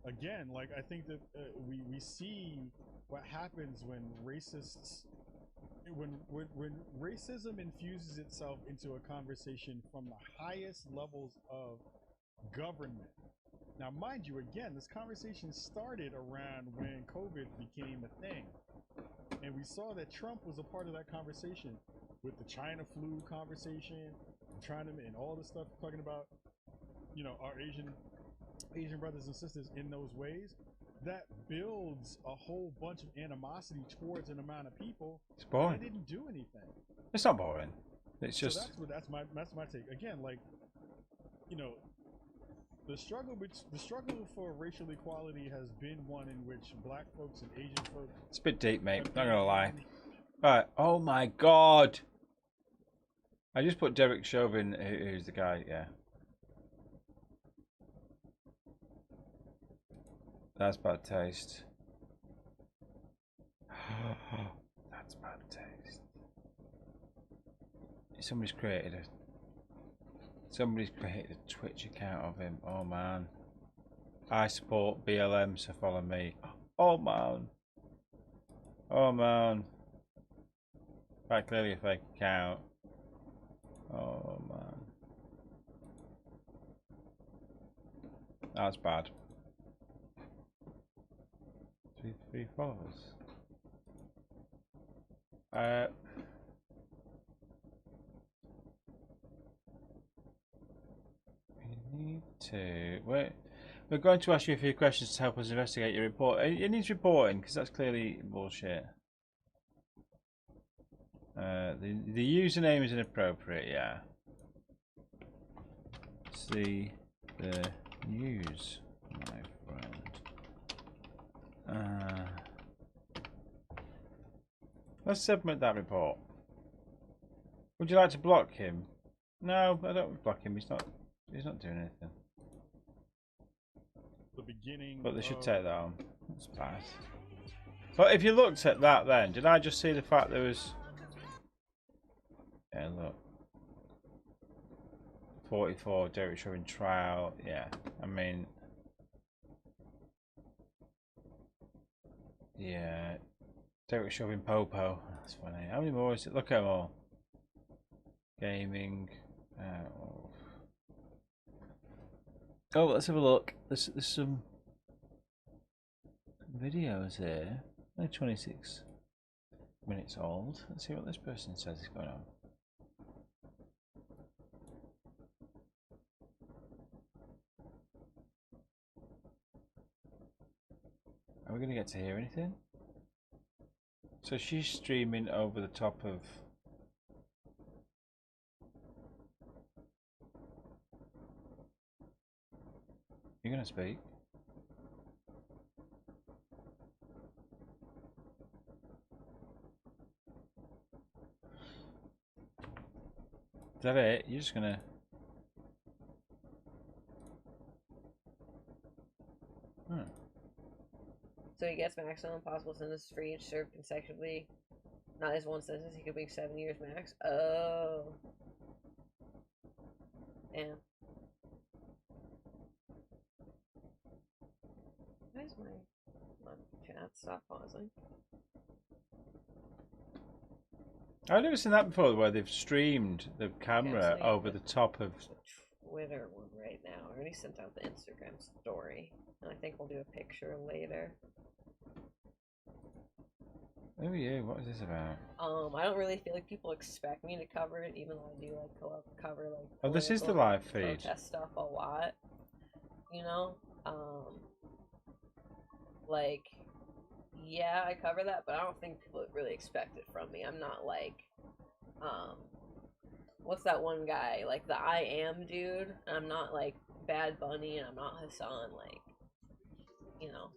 [SPEAKER 16] Again, like I think that we see what happens when racists, when racism infuses itself into a conversation from the highest levels of government. Now, mind you, again, this conversation started around when COVID became a thing. And we saw that Trump was a part of that conversation with the China flu conversation, and all this stuff talking about, you know, our Asian brothers and sisters in those ways. That builds a whole bunch of animosity towards an amount of people.
[SPEAKER 1] It's boring.
[SPEAKER 16] They didn't do anything.
[SPEAKER 1] It's not boring. It's just.
[SPEAKER 16] So that's my take. Again, like, you know, the struggle for racial equality has been one in which black folks and Asian folks.
[SPEAKER 1] It's a bit deep, mate. Not gonna lie. Right. Oh my god. I just put Derek Chauvin, who's the guy. Yeah. That's bad taste. That's bad taste. Somebody's created a Twitch account of him. Oh man. I support BLM, so follow me. Oh man. Oh man. Right, clearly a fake account. Oh man. That's bad. 3 followers. We need to wait. We're going to ask you a few questions to help us investigate your report. It needs reporting because that's clearly bullshit. The username is inappropriate. Yeah. See the news, my friend. Let's submit that report. Would you like to block him? No, I don't block him. He's not doing anything.
[SPEAKER 16] The beginning.
[SPEAKER 1] But they should take that on. That's bad. But if you looked at that, then did I just see the fact there was? Yeah, look. 44 Derek Chauvin trial. Yeah, I mean, yeah, Derek Chauvin Popo. That's funny. How many more is it? Look at them all. Gaming. Oh, let's have a look. There's some videos here. Only 26 minutes old. Let's see what this person says is going on. Are we going to get to hear anything? So she's streaming over the top of... You're going to speak? Is that it? You're just going to...
[SPEAKER 17] So he gets maximum possible sentence for each served consecutively. Not as one sentence, he could be 7 years max. Oh. Damn. Why is my chat stop pausing?
[SPEAKER 1] I've never seen that before, where they've streamed the camera over the top of...
[SPEAKER 17] Twitter one right now. I already sent out the Instagram story. And I think we'll do a picture later.
[SPEAKER 1] Oh yeah, what is this about?
[SPEAKER 17] I don't really feel like people expect me to cover it, even though I do like cover like.
[SPEAKER 1] Oh, this is the live feed.
[SPEAKER 17] Protest stuff a lot, you know. Like, yeah, I cover that, but I don't think people really expect it from me. I'm not like, what's that one guy? Like the I Am dude. I'm not like Bad Bunny, and I'm not Hassan. Like, you know.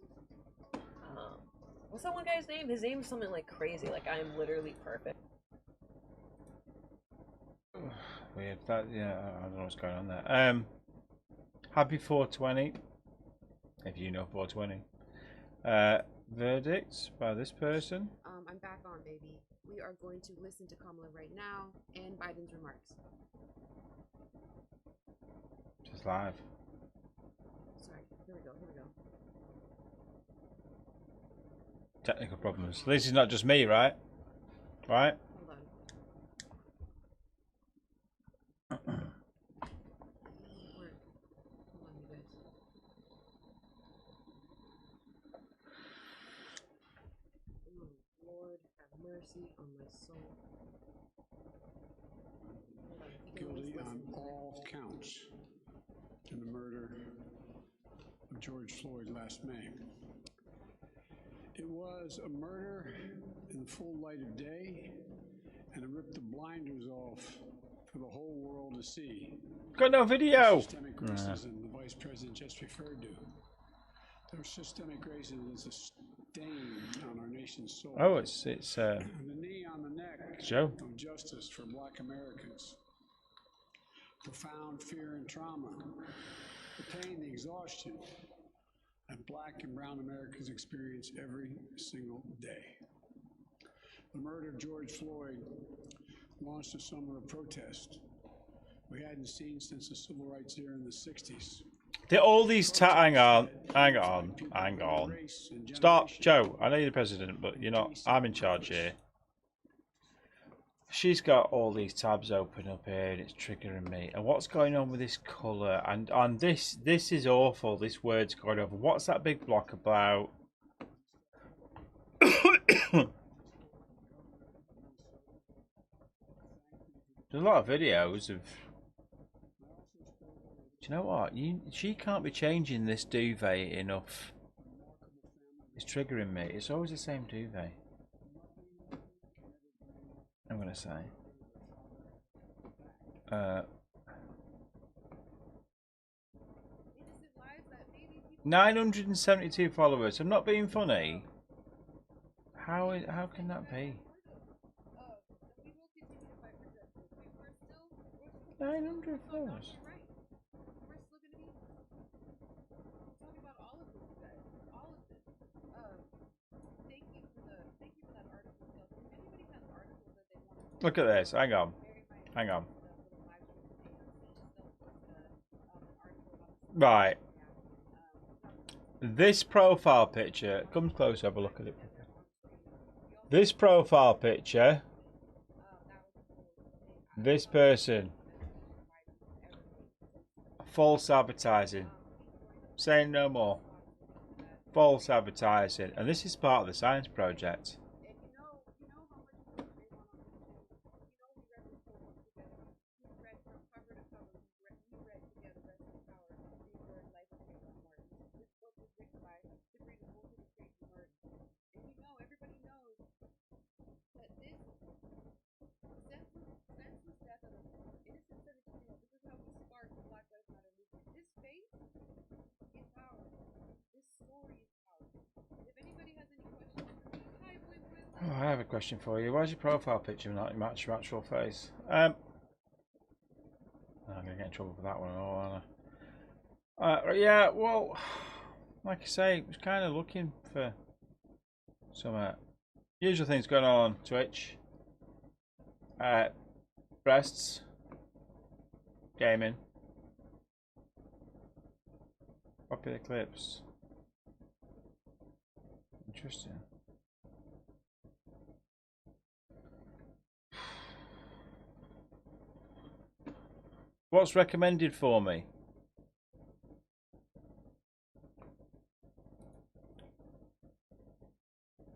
[SPEAKER 17] What's that one guy's name? His name's something like crazy, like I am literally perfect.
[SPEAKER 1] Weird. That, yeah, I don't know what's going on there. Happy 420. If you know 420. Verdicts by this person.
[SPEAKER 18] I'm back on, baby. We are going to listen to Kamala right now and Biden's remarks.
[SPEAKER 1] Just live.
[SPEAKER 18] Sorry. Here we go.
[SPEAKER 1] Technical problems. At least it's not just me, right? Right?
[SPEAKER 18] Hold on. Hold on, you guys. Oh, Lord, have mercy on my soul.
[SPEAKER 19] Guilty on all counts in the murder of George Floyd last May. It was a murder in the full light of day, and it ripped the blinders off for the whole world to see.
[SPEAKER 1] Got no video.
[SPEAKER 19] Systemic racism the Vice President just referred to. Their systemic racism is a stain on our nation's soul.
[SPEAKER 1] Oh, it's
[SPEAKER 19] the knee on the neck
[SPEAKER 1] Joe.
[SPEAKER 19] of justice for Black Americans. Profound fear and trauma, the pain, the exhaustion that Black and brown Americans experience every single day. The murder of George Floyd launched a summer of protest we hadn't seen since the civil rights era in the 60s.
[SPEAKER 1] All these hang on. Stop, Joe. I know you're the president, but you're not. I'm in charge here. She's got all these tabs open up here, and it's triggering me. And what's going on with this colour? And on this is awful. This word's going over. What's that big block about? There's a lot of videos of. Do you know what? She can't be changing this duvet enough. It's triggering me. It's always the same duvet. I'm gonna say. 972 followers. I'm not being funny. How can that be? 900 followers. Look at this. Hang on. Hang on. Right. This profile picture. Come close, have a look at it. This profile picture. This person. False advertising. Saying no more. False advertising. And this is part of the science project. Oh, I have a question for you. Why is your profile picture not match your actual face? I'm going to get in trouble for that one at all, aren't I? Yeah, well, like I say, I was kind of looking for some usual things going on Twitch. Breasts. Gaming. Popular clips. Interesting. What's recommended for me?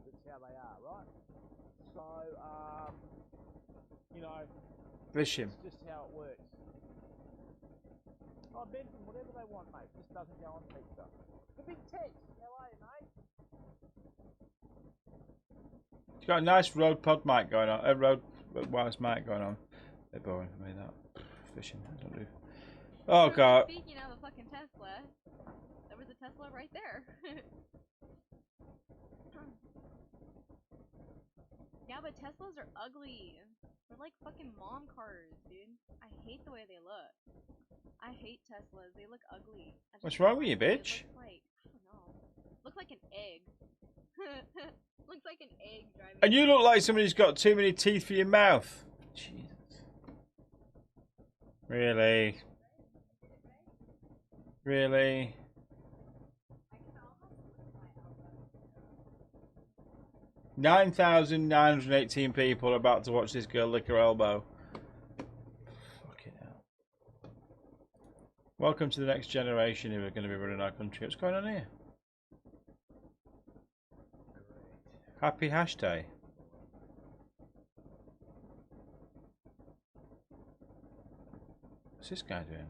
[SPEAKER 20] That's how they are, right? So, you know,
[SPEAKER 1] Fishing.
[SPEAKER 20] It's just how it works. Oh, Benson, whatever they want, mate. Just doesn't go on pizza. The big text. How are you, mate?
[SPEAKER 1] It's got a nice Rode pod mic going on. A Rode wireless mic going on. A bit boring for me that. Fishing. I don't do. Oh god.
[SPEAKER 7] Speaking of a fucking Tesla, there was a Tesla right there. Yeah, but Teslas are ugly. They're like fucking mom cars, dude. I hate the way they look. I hate Teslas. They look ugly.
[SPEAKER 1] What's wrong with you, bitch?
[SPEAKER 7] Like, I don't know. Looks like an egg. Looks like an egg driving.
[SPEAKER 1] And you look like somebody who's got too many teeth for your mouth. Jesus. Really? Really? 9,918 people are about to watch this girl lick her elbow. Fucking hell. Welcome to the next generation who are going to be running our country. What's going on here? Happy hash day. What's this guy doing?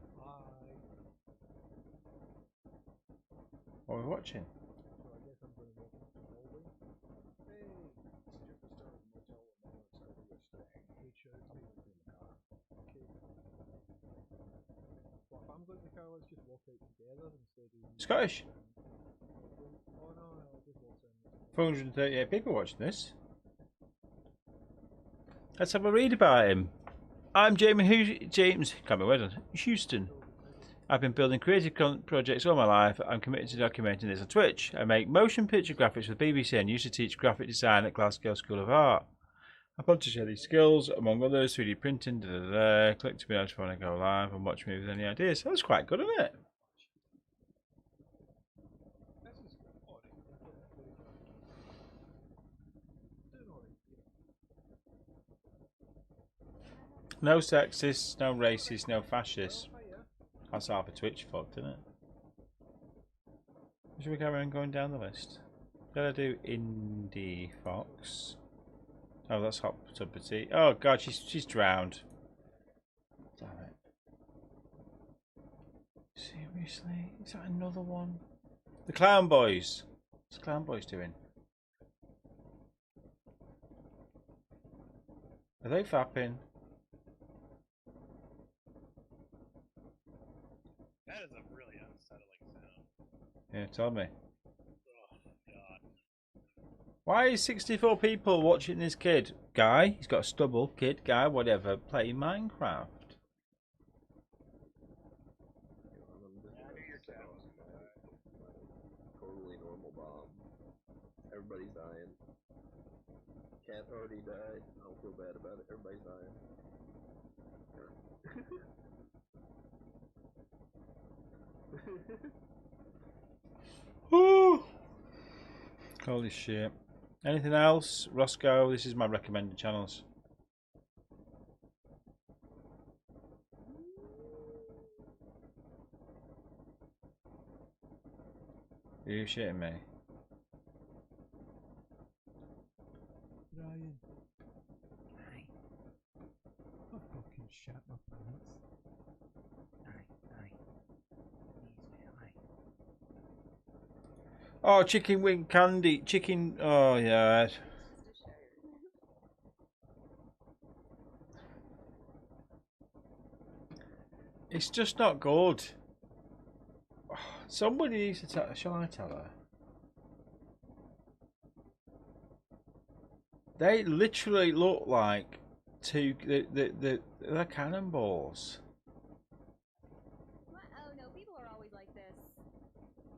[SPEAKER 1] What are we watching? Scottish. 438 people watching this. Let's have a read about him. I'm James Houston. I've been building creative projects all my life. I'm committed to documenting this on Twitch. I make motion picture graphics for the BBC and used to teach graphic design at Glasgow School of Art. I plan to share these skills, among others, 3D printing, Click to be notified when I go live and watch me with any ideas. That's quite good, isn't it? No sexists, no racists, no fascists. That's half a Twitch fucked, isn't it? Should we carry on going down the list? Gotta do Indie Fox. Oh, that's Hot Tub Petite. Oh god, she's drowned. Seriously? Is that another one? The Clown Boys. What's the Clown Boys doing? Are they fapping?
[SPEAKER 4] That is a really unsettling sound.
[SPEAKER 1] Yeah, tell me.
[SPEAKER 4] Oh, God.
[SPEAKER 1] Why is 64 people watching this kid? Guy, he's got a stubble, kid, guy, whatever, playing Minecraft.
[SPEAKER 21] Totally normal bomb. Everybody's dying. Cat already died. I don't feel bad about it. Everybody's dying.
[SPEAKER 1] Woo! Holy shit. Anything else? Roscoe, this is my recommended channels. Are you shitting me?
[SPEAKER 22] Ryan. Hi. Oh, fucking shut my pants. Hi.
[SPEAKER 1] Oh, chicken wing candy. Chicken. Oh, yeah. It's just not good. Somebody needs to tell. Shall I tell her? They literally look like two. They're cannonballs.
[SPEAKER 7] Oh no, people are always like this,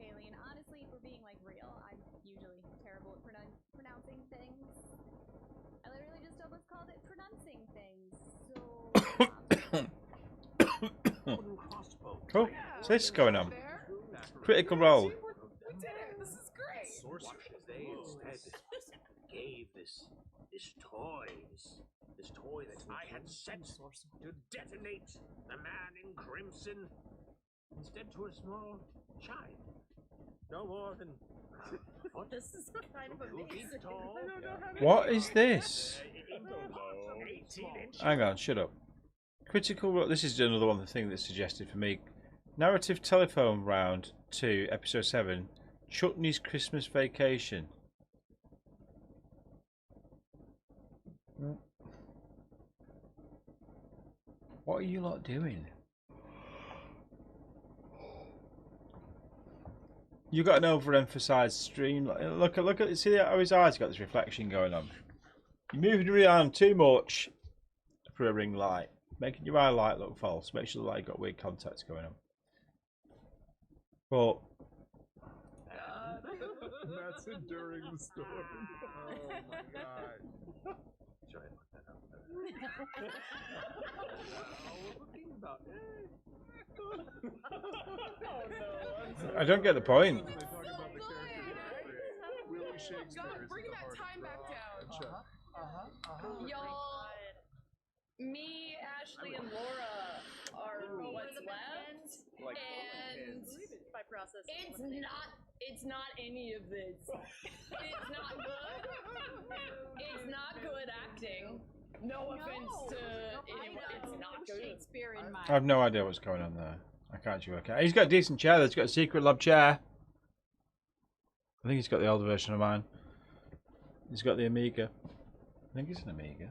[SPEAKER 7] Kaylee. And honestly, if we're being like real, I'm usually terrible at pronouncing things. I literally just almost called it pronouncing things. So.
[SPEAKER 1] Oh, what's this going on? Critical Role.
[SPEAKER 23] We did it! This is great!
[SPEAKER 24] They instead gave this toy that I had set to detonate the man in crimson, instead to a small child. No more than
[SPEAKER 23] This is kind of amazing.
[SPEAKER 24] tall.
[SPEAKER 23] I don't know how to
[SPEAKER 1] What is this? Hang on, shut up. Critical Role. This is another one thing that's suggested for me. Narrative Telephone Round 2, Episode 7. Chutney's Christmas Vacation. What are you lot doing? You got an overemphasized stream. Look at. See how his eyes got this reflection going on. You're moving around too much for a ring light, making your eye light look false. Make sure the light got weird contacts going on. But
[SPEAKER 22] That's enduring the storm. Oh my god.
[SPEAKER 21] Try and look that up.
[SPEAKER 1] I don't get the point.
[SPEAKER 23] God, bring that time back down.
[SPEAKER 25] Y'all, me, Ashley, and Laura are what's left, and it's not any of this. It's not good. It's not good acting. No offense to anyone. It's not good.
[SPEAKER 23] Shakespeare in my.
[SPEAKER 1] I have no idea what's going on there. I can't actually work out. He's got a decent chair. He's got a Secret Lab chair. I think he's got the older version of mine. He's got the Amiga. I think it's an Amiga.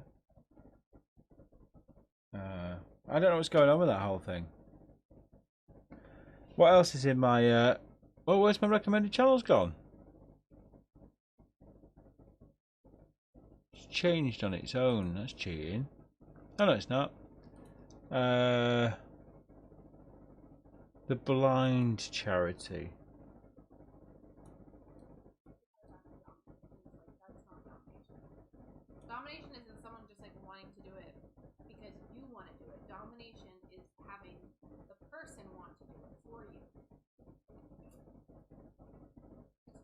[SPEAKER 1] I don't know what's going on with that whole thing. What else is in my... Oh, where's my recommended channels gone? It's changed on its own. That's cheating. Oh, no, it's not. The Blind Charity.
[SPEAKER 18] Domination isn't someone just like wanting to do it because you want to do it. Domination is having the person want to do it for you.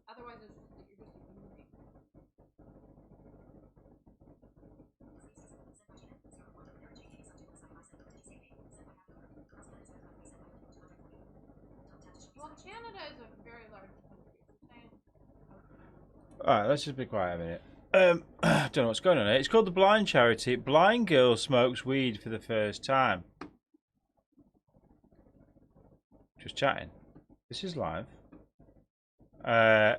[SPEAKER 18] Otherwise, it's just that you're just ignoring. Well, Canada is a very large country.
[SPEAKER 1] Alright, let's just be quiet a minute. I don't know what's going on here. It's called the Blind Charity. Blind girl smokes weed for the first time. Just chatting. This is live. A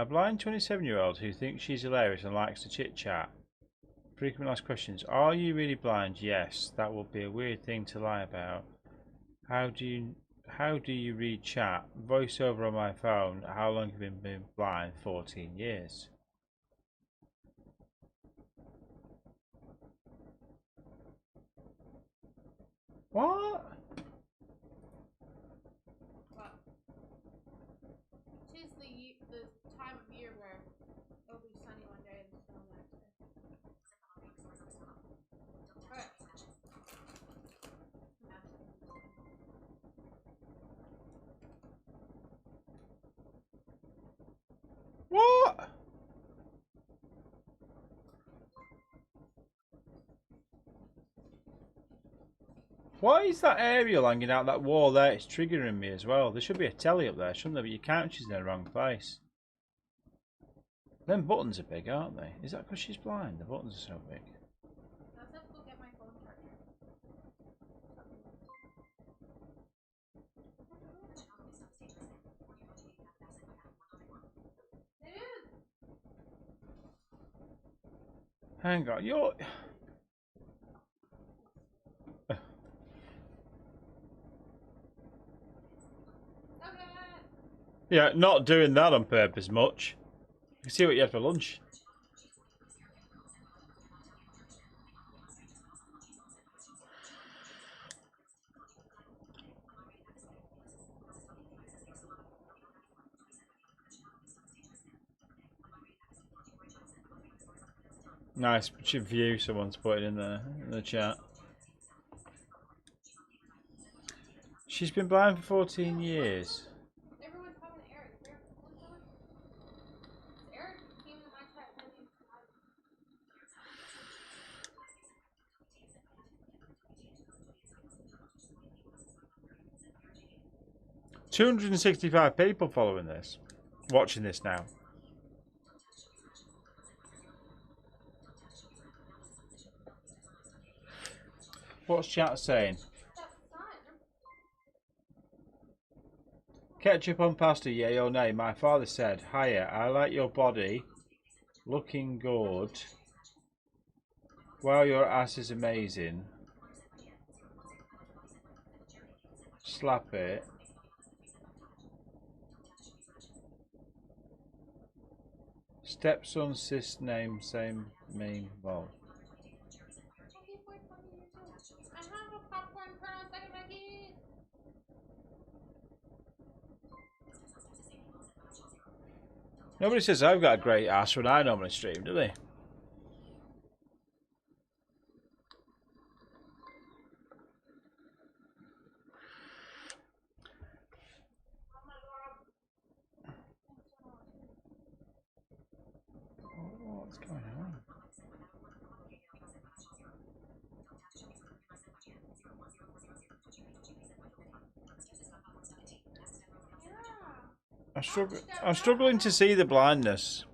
[SPEAKER 1] blind 27-year-old who thinks she's hilarious and likes to chit-chat. Frequently asked questions. Are you really blind? Yes. That would be a weird thing to lie about. How do you read chat? Voiceover on my phone. How long have you been blind? 14 years. What?
[SPEAKER 18] Tis the time of year where it'll be sunny one day and snow the next day. Alright.
[SPEAKER 1] What? Why is that aerial hanging out that wall there? It's triggering me as well. There should be a telly up there, shouldn't there? But your couch is in the wrong place. Them buttons are big, aren't they? Is that because she's blind? The buttons are so big.
[SPEAKER 18] Let's have to go get my phone charger.
[SPEAKER 1] Hang on, you're... Yeah, not doing that on purpose much. You can see what you had for lunch. Nice view someone's putting in the chat. She's been blind for 14 years.
[SPEAKER 18] Everyone's talking to Eric. Eric came in my chat and he
[SPEAKER 1] 265 people following this, watching this now. What's chat saying? Ketchup on pasta, yay or nay? My father said, hiya, I like your body. Looking good. Wow, your ass is amazing. Slap it. Stepson, sis name, same main vault.
[SPEAKER 18] I have a popcorn kernel stuck in my teeth.
[SPEAKER 1] Nobody says I've got a great ass when I normally stream, do they? What's going on? I'm struggling to see the blindness.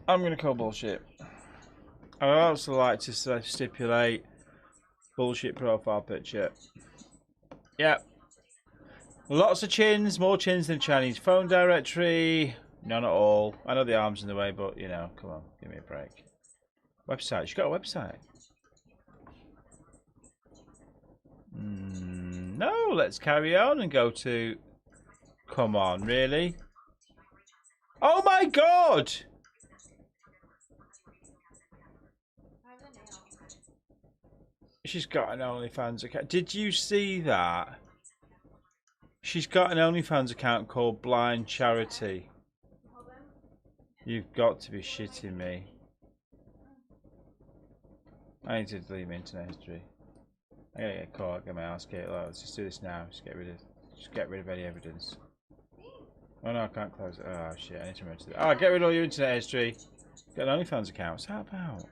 [SPEAKER 1] I'm going to call bullshit. I would also like to stipulate bullshit profile picture. Yep. Lots of chins, more chins than Chinese phone directory. None at all. I know the arm's in the way, but you know, come on, give me a break. Website. She's got a website. No, let's carry on and go to... Come on, really? Oh my god! She's got an OnlyFans account. Did you see that? She's got an OnlyFans account called Blind Charity. You've got to be shitting me. I need to delete my internet history. I gotta get caught, get my ass kicked. Let's just do this now. Just get rid of any evidence. Oh no, I can't close it. Oh shit, I need to remember that. Oh, get rid of all your internet history. Get an OnlyFans account. What's that about?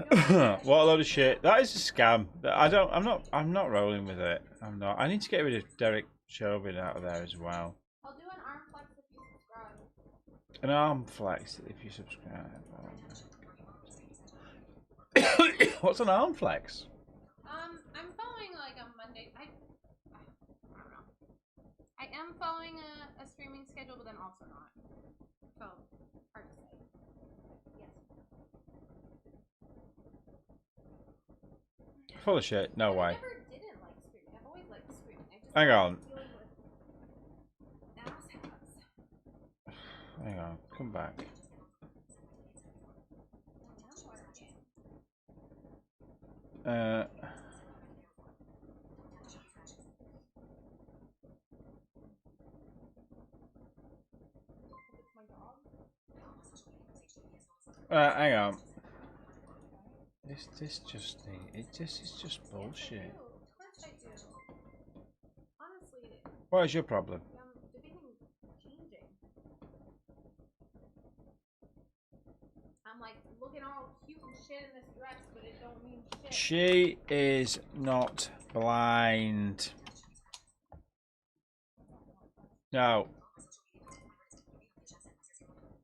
[SPEAKER 1] What a load of shit. That is a scam. I'm not rolling with it. I'm not. I need to get rid of Derek Chauvin out of there as well.
[SPEAKER 18] I'll do an arm flex if you subscribe.
[SPEAKER 1] An arm flex if you subscribe. What's an arm flex?
[SPEAKER 18] I'm following like a Monday. I am following a streaming schedule, but then also not. So hard to say. Yes.
[SPEAKER 1] Full of shit. No way.
[SPEAKER 18] I never didn't like streaming. I've always liked streaming. I just
[SPEAKER 1] Hang on.
[SPEAKER 18] dealing with asshats.
[SPEAKER 1] Hang on. Come back. Hang on. This is just bullshit.
[SPEAKER 18] Of course I do. Honestly,
[SPEAKER 1] What is your problem?
[SPEAKER 18] I'm debating changing. I'm like looking all cute and shit in this dress, but it don't mean shit.
[SPEAKER 1] She is not blind. No.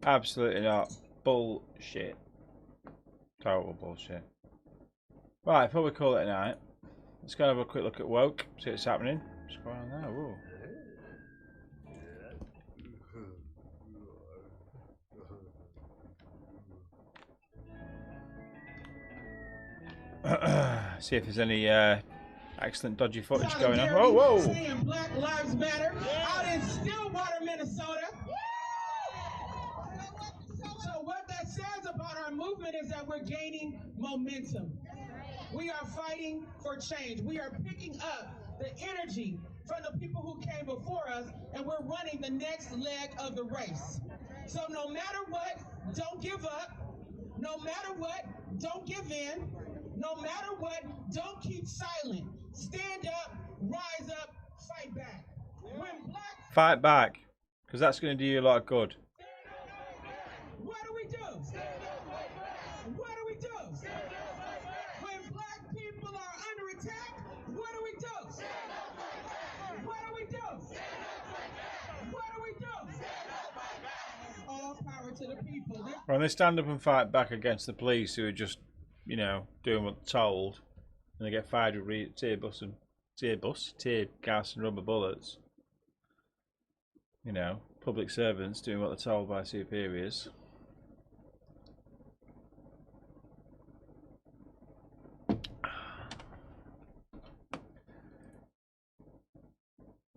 [SPEAKER 1] Absolutely not. Bullshit. Total bullshit. Right, before we call it a night, let's go and have a quick look at Woke, see what's happening. What's going on there? Whoa. See if there's any excellent dodgy footage going on. Whoa, whoa!
[SPEAKER 2] Saying Black Lives Matter out in Stillwater, Minnesota. So what that says about our movement is that we're gaining momentum. We are fighting for change. We are picking up the energy from the people who came before us, and we're running the next leg of the race. So no matter what, don't give up. No matter what, don't give in. No matter what, don't keep silent. Stand up, rise up, fight back. When black
[SPEAKER 1] Fight back, because that's going to do you a lot of good.
[SPEAKER 2] What do we do? What do we do? When black people are under attack, what do we do? What do we do? What do we do? All power to the people.
[SPEAKER 1] When they stand up and fight back against the police who are just, you know, doing what they're told, and they get fired with tear gas and rubber bullets. You know, public servants doing what they're told by superiors.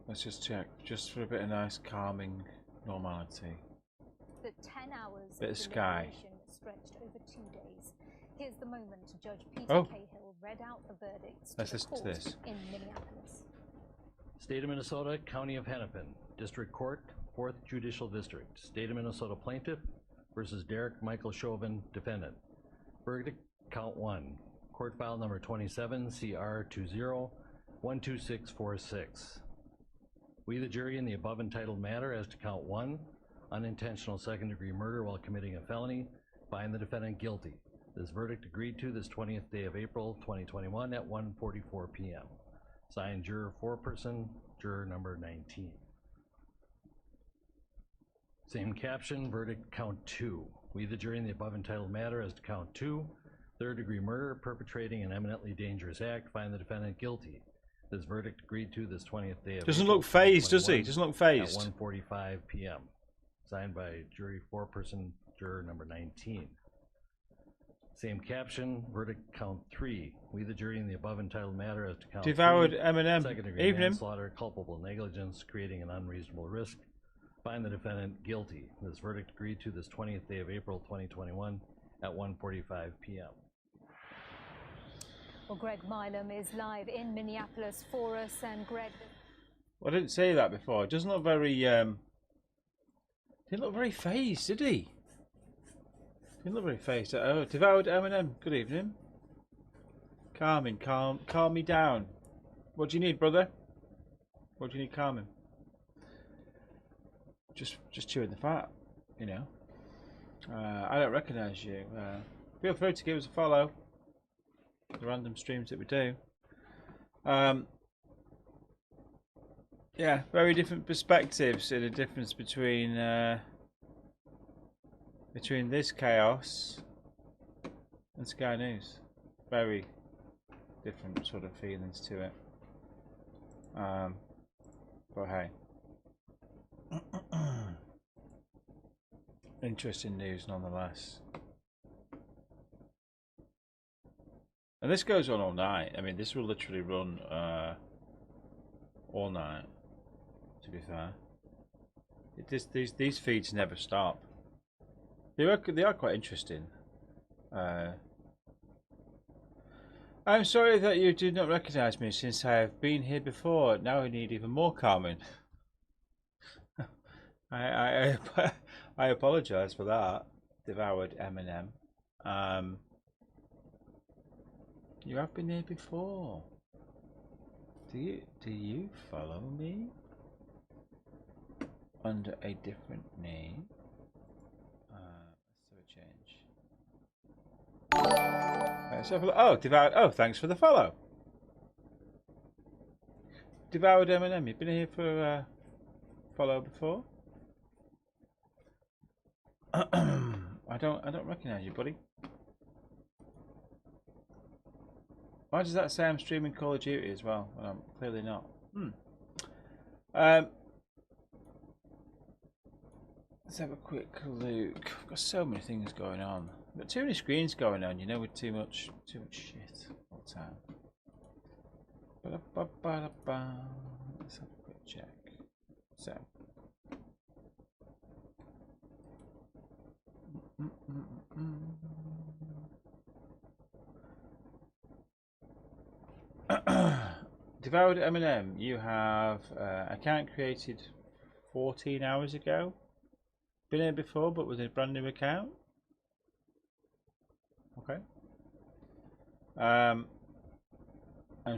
[SPEAKER 1] Let's just check, just for a bit of nice calming normality.
[SPEAKER 3] The 10 hours
[SPEAKER 1] Bit of
[SPEAKER 3] of
[SPEAKER 1] sky.
[SPEAKER 3] deliberation stretched over 2 days. Here's the moment Judge Peter
[SPEAKER 1] Oh.
[SPEAKER 3] Cahill read out the verdicts
[SPEAKER 1] Let's
[SPEAKER 3] to the
[SPEAKER 1] listen to
[SPEAKER 3] court
[SPEAKER 1] this.
[SPEAKER 3] in Minneapolis.
[SPEAKER 8] State of Minnesota, County of Hennepin, District Court, 4th Judicial District. State of Minnesota Plaintiff versus Derek Michael Chauvin, Defendant. Verdict, Count 1. Court File Number 27, CR 20-12646. We, the jury, in the above entitled matter as to Count 1, unintentional second-degree murder while committing a felony, find the defendant guilty. This verdict agreed to this 20th day of April 2021 at 1:44 p.m. Signed, Juror Foreperson, Juror Number 19. Same caption, verdict Count 2. We, the jury, in the above entitled matter as to Count 2, third-degree murder, perpetrating an eminently dangerous act, find the defendant guilty. This verdict agreed to this 20th day of
[SPEAKER 1] Doesn't
[SPEAKER 8] April
[SPEAKER 1] look phased, does he?
[SPEAKER 8] 2021
[SPEAKER 1] Doesn't look phased.
[SPEAKER 8] At 1:45 p.m. Signed by jury foreperson, Juror Number 19. Same caption, verdict Count 3. We, the jury, in the above entitled matter as to Count
[SPEAKER 1] Devoured
[SPEAKER 8] 3,
[SPEAKER 1] Eminem.
[SPEAKER 8] second-degree
[SPEAKER 1] Evening.
[SPEAKER 8] manslaughter, culpable negligence, creating an unreasonable risk, find the defendant guilty. This verdict agreed to this 20th day of April 2021 at 1:45 p.m.
[SPEAKER 3] Well, Greg Milam is live in Minneapolis for us, and Greg.
[SPEAKER 1] Well, I didn't say that before. It doesn't look very didn't look very phased, did he? Didn't look very phased. Oh, Devoured Eminem. Good evening. Calm me down. What do you need, brother? What do you need calming? Just chewing the fat, you know. I don't recognise you. Feel free to give us a follow. the random streams that we do. Yeah, very different perspectives and a difference between this chaos and Sky News. Very different sort of feelings to it. But hey, interesting news nonetheless. And this goes on all night. I mean, this will literally run all night. To be fair, these feeds never stop. They are quite interesting. I'm sorry that you did not recognise me since I have been here before. Now I need even more calming. I apologise for that, devoured Eminem. You have been here before. Do you follow me under a different name? Let's have a change. Let's have a look. Oh, devoured. Oh, thanks for the follow. Devoured Eminem. You've been here for follow before. I don't recognise you, buddy. Why does that say I'm streaming Call of Duty as well? Well, I'm clearly not. Let's have a quick look. I've got so many things going on. I've got too many screens going on, you know, with too much shit all the time. Let's have a quick check. So. Devoured Eminem, you have account created 14 hours ago. Been here before, but with a brand new account. Okay. And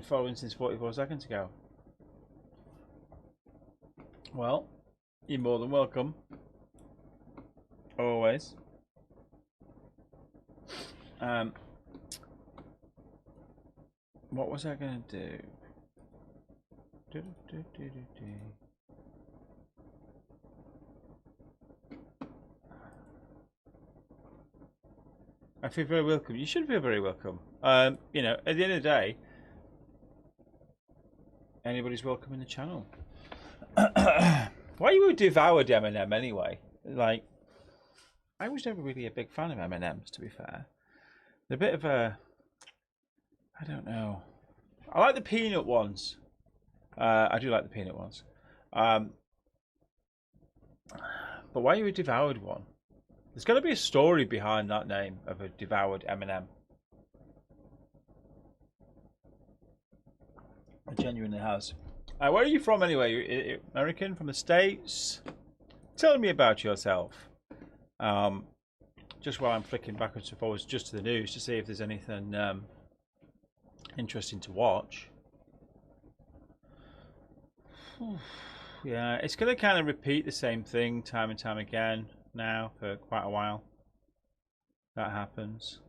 [SPEAKER 1] following since 44 seconds ago. Well, you're more than welcome. Always. What was I going to do? I feel very welcome. You should feel very welcome. You know, at the end of the day, anybody's welcome in the channel. Why you devoured Eminem anyway? Like, I was never really a big fan of M&M's, to be fair. They're a bit of a, I don't know. I like the peanut ones. I do like the peanut ones. But why you a devoured one? There's got to be a story behind that name of a devoured M&M. It genuinely has. Where are you from anyway? You're American, from the States? Tell me about yourself. Just while I'm flicking backwards and forwards just to the news to see if there's anything interesting to watch. Yeah, it's going to kind of repeat the same thing time and time again now for quite a while. That happens.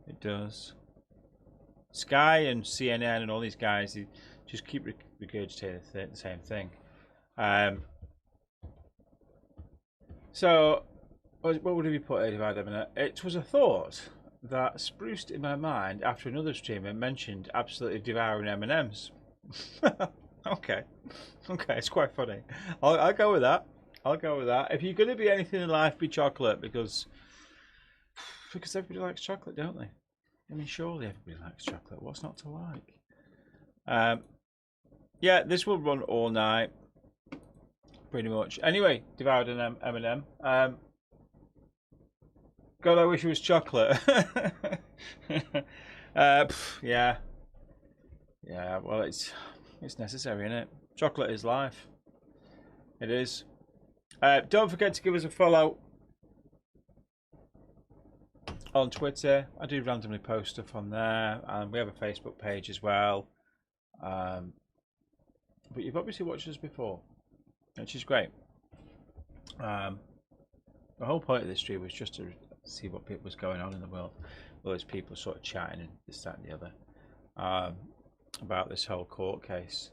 [SPEAKER 1] It does. Sky and CNN and all these guys, they just keep regurgitating the same thing. So, what would we put here? It was a thought that spruced in my mind after another streamer mentioned absolutely devouring M&Ms. Okay, it's quite funny. I'll go with that. I'll go with that. If you're going to be anything in life, be chocolate, because everybody likes chocolate, don't they? I mean, surely everybody likes chocolate. What's not to like? Yeah, this will run all night, pretty much. Anyway, devoured an M&M. God, I wish it was chocolate. Yeah. Yeah, well, it's necessary, isn't it? Chocolate is life. It is. Don't forget to give us a follow on Twitter. I do randomly post stuff on there, and we have a Facebook page as well. But you've obviously watched us before, which is great. The whole point of this stream was just to see what was going on in the world. Well, there's people sort of chatting and this, that, and the other about this whole court case.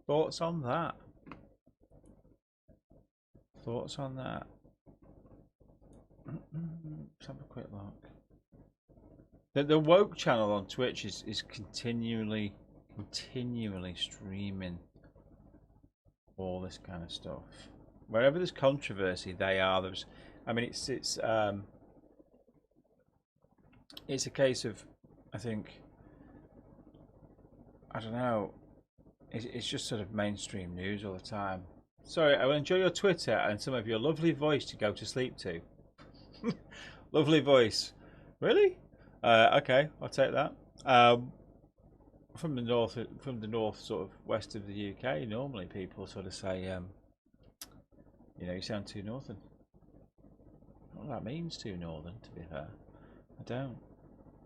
[SPEAKER 1] Thoughts on that? Thoughts on that? Let's have a quick look. The woke channel on Twitch is continually streaming all this kind of stuff. Wherever there's controversy, they are. I mean, it's a case of, I think, I don't know. It's just sort of mainstream news all the time. Sorry, I will enjoy your Twitter and some of your lovely voice to go to sleep to. Lovely voice, really? Okay, I'll take that. From the north, sort of west of the UK, normally people sort of say, you know, you sound too northern. What that means, too northern, to be fair, I don't.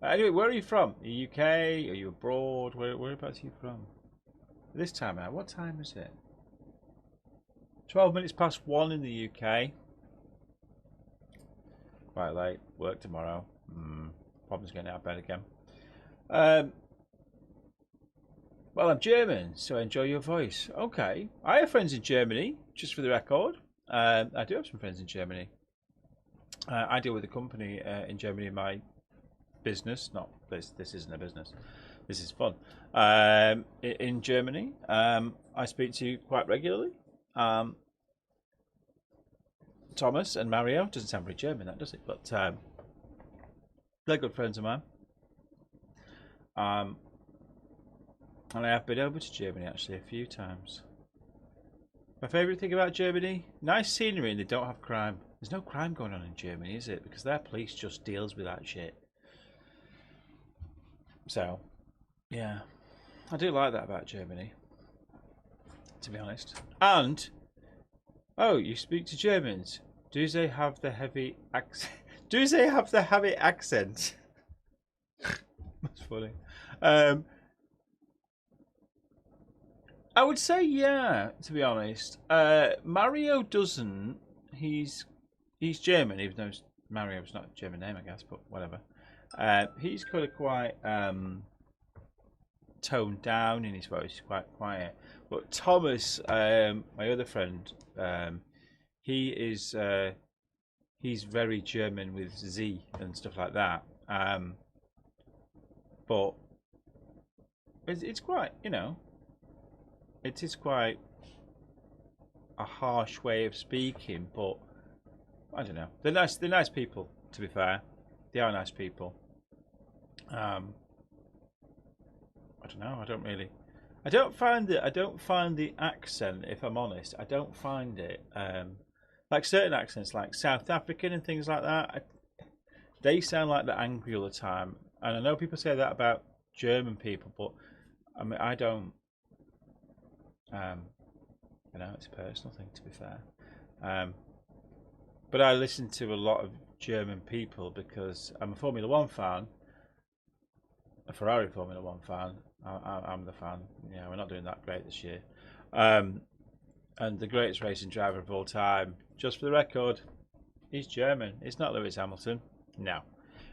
[SPEAKER 1] Anyway, where are you from? Are you UK? Are you abroad? Whereabouts are you from? This time out, what time is it? 12 minutes past 1 in the UK. Quite late. Work tomorrow. Problems getting out of bed again. Well, I'm German, so I enjoy your voice. Okay. I have friends in Germany, just for the record. I do have some friends in Germany. I deal with a company in Germany in my business. Not this. This isn't a business. This is fun. In Germany, I speak to quite regularly. Thomas and Mario. Doesn't sound very German, that does it? But they're good friends of mine. And I have been over to Germany actually a few times. My favourite thing about Germany, nice scenery, and they don't have crime. There's no crime going on in Germany, is it? Because their police just deals with that shit. So, yeah, I do like that about Germany, to be honest. And, oh, you speak to Germans. Do they have the heavy accent? Do they have the heavy accent? That's funny. I would say yeah, to be honest. Mario doesn't. He's German, even though Mario's not a German name, I guess, but whatever. He's kind of quite toned down in his voice. He's quite quiet. But Thomas, my other friend, he is he's very German with Z and stuff like that. But it's quite, you know, it is quite a harsh way of speaking. But I don't know. They're nice. They're nice people. To be fair, they are nice people. I don't know. I don't find the accent, if I'm honest. I don't find it. Like certain accents, like South African and things like that, they sound like they're angry all the time. And I know people say that about German people, but I mean, I don't. You know, it's a personal thing, to be fair. But I listen to a lot of German people because I'm a Formula 1 fan, a Ferrari Formula 1 fan. I'm the fan. Yeah, we're not doing that great this year. And the greatest racing driver of all time, just for the record, he's German. It's not Lewis Hamilton. No.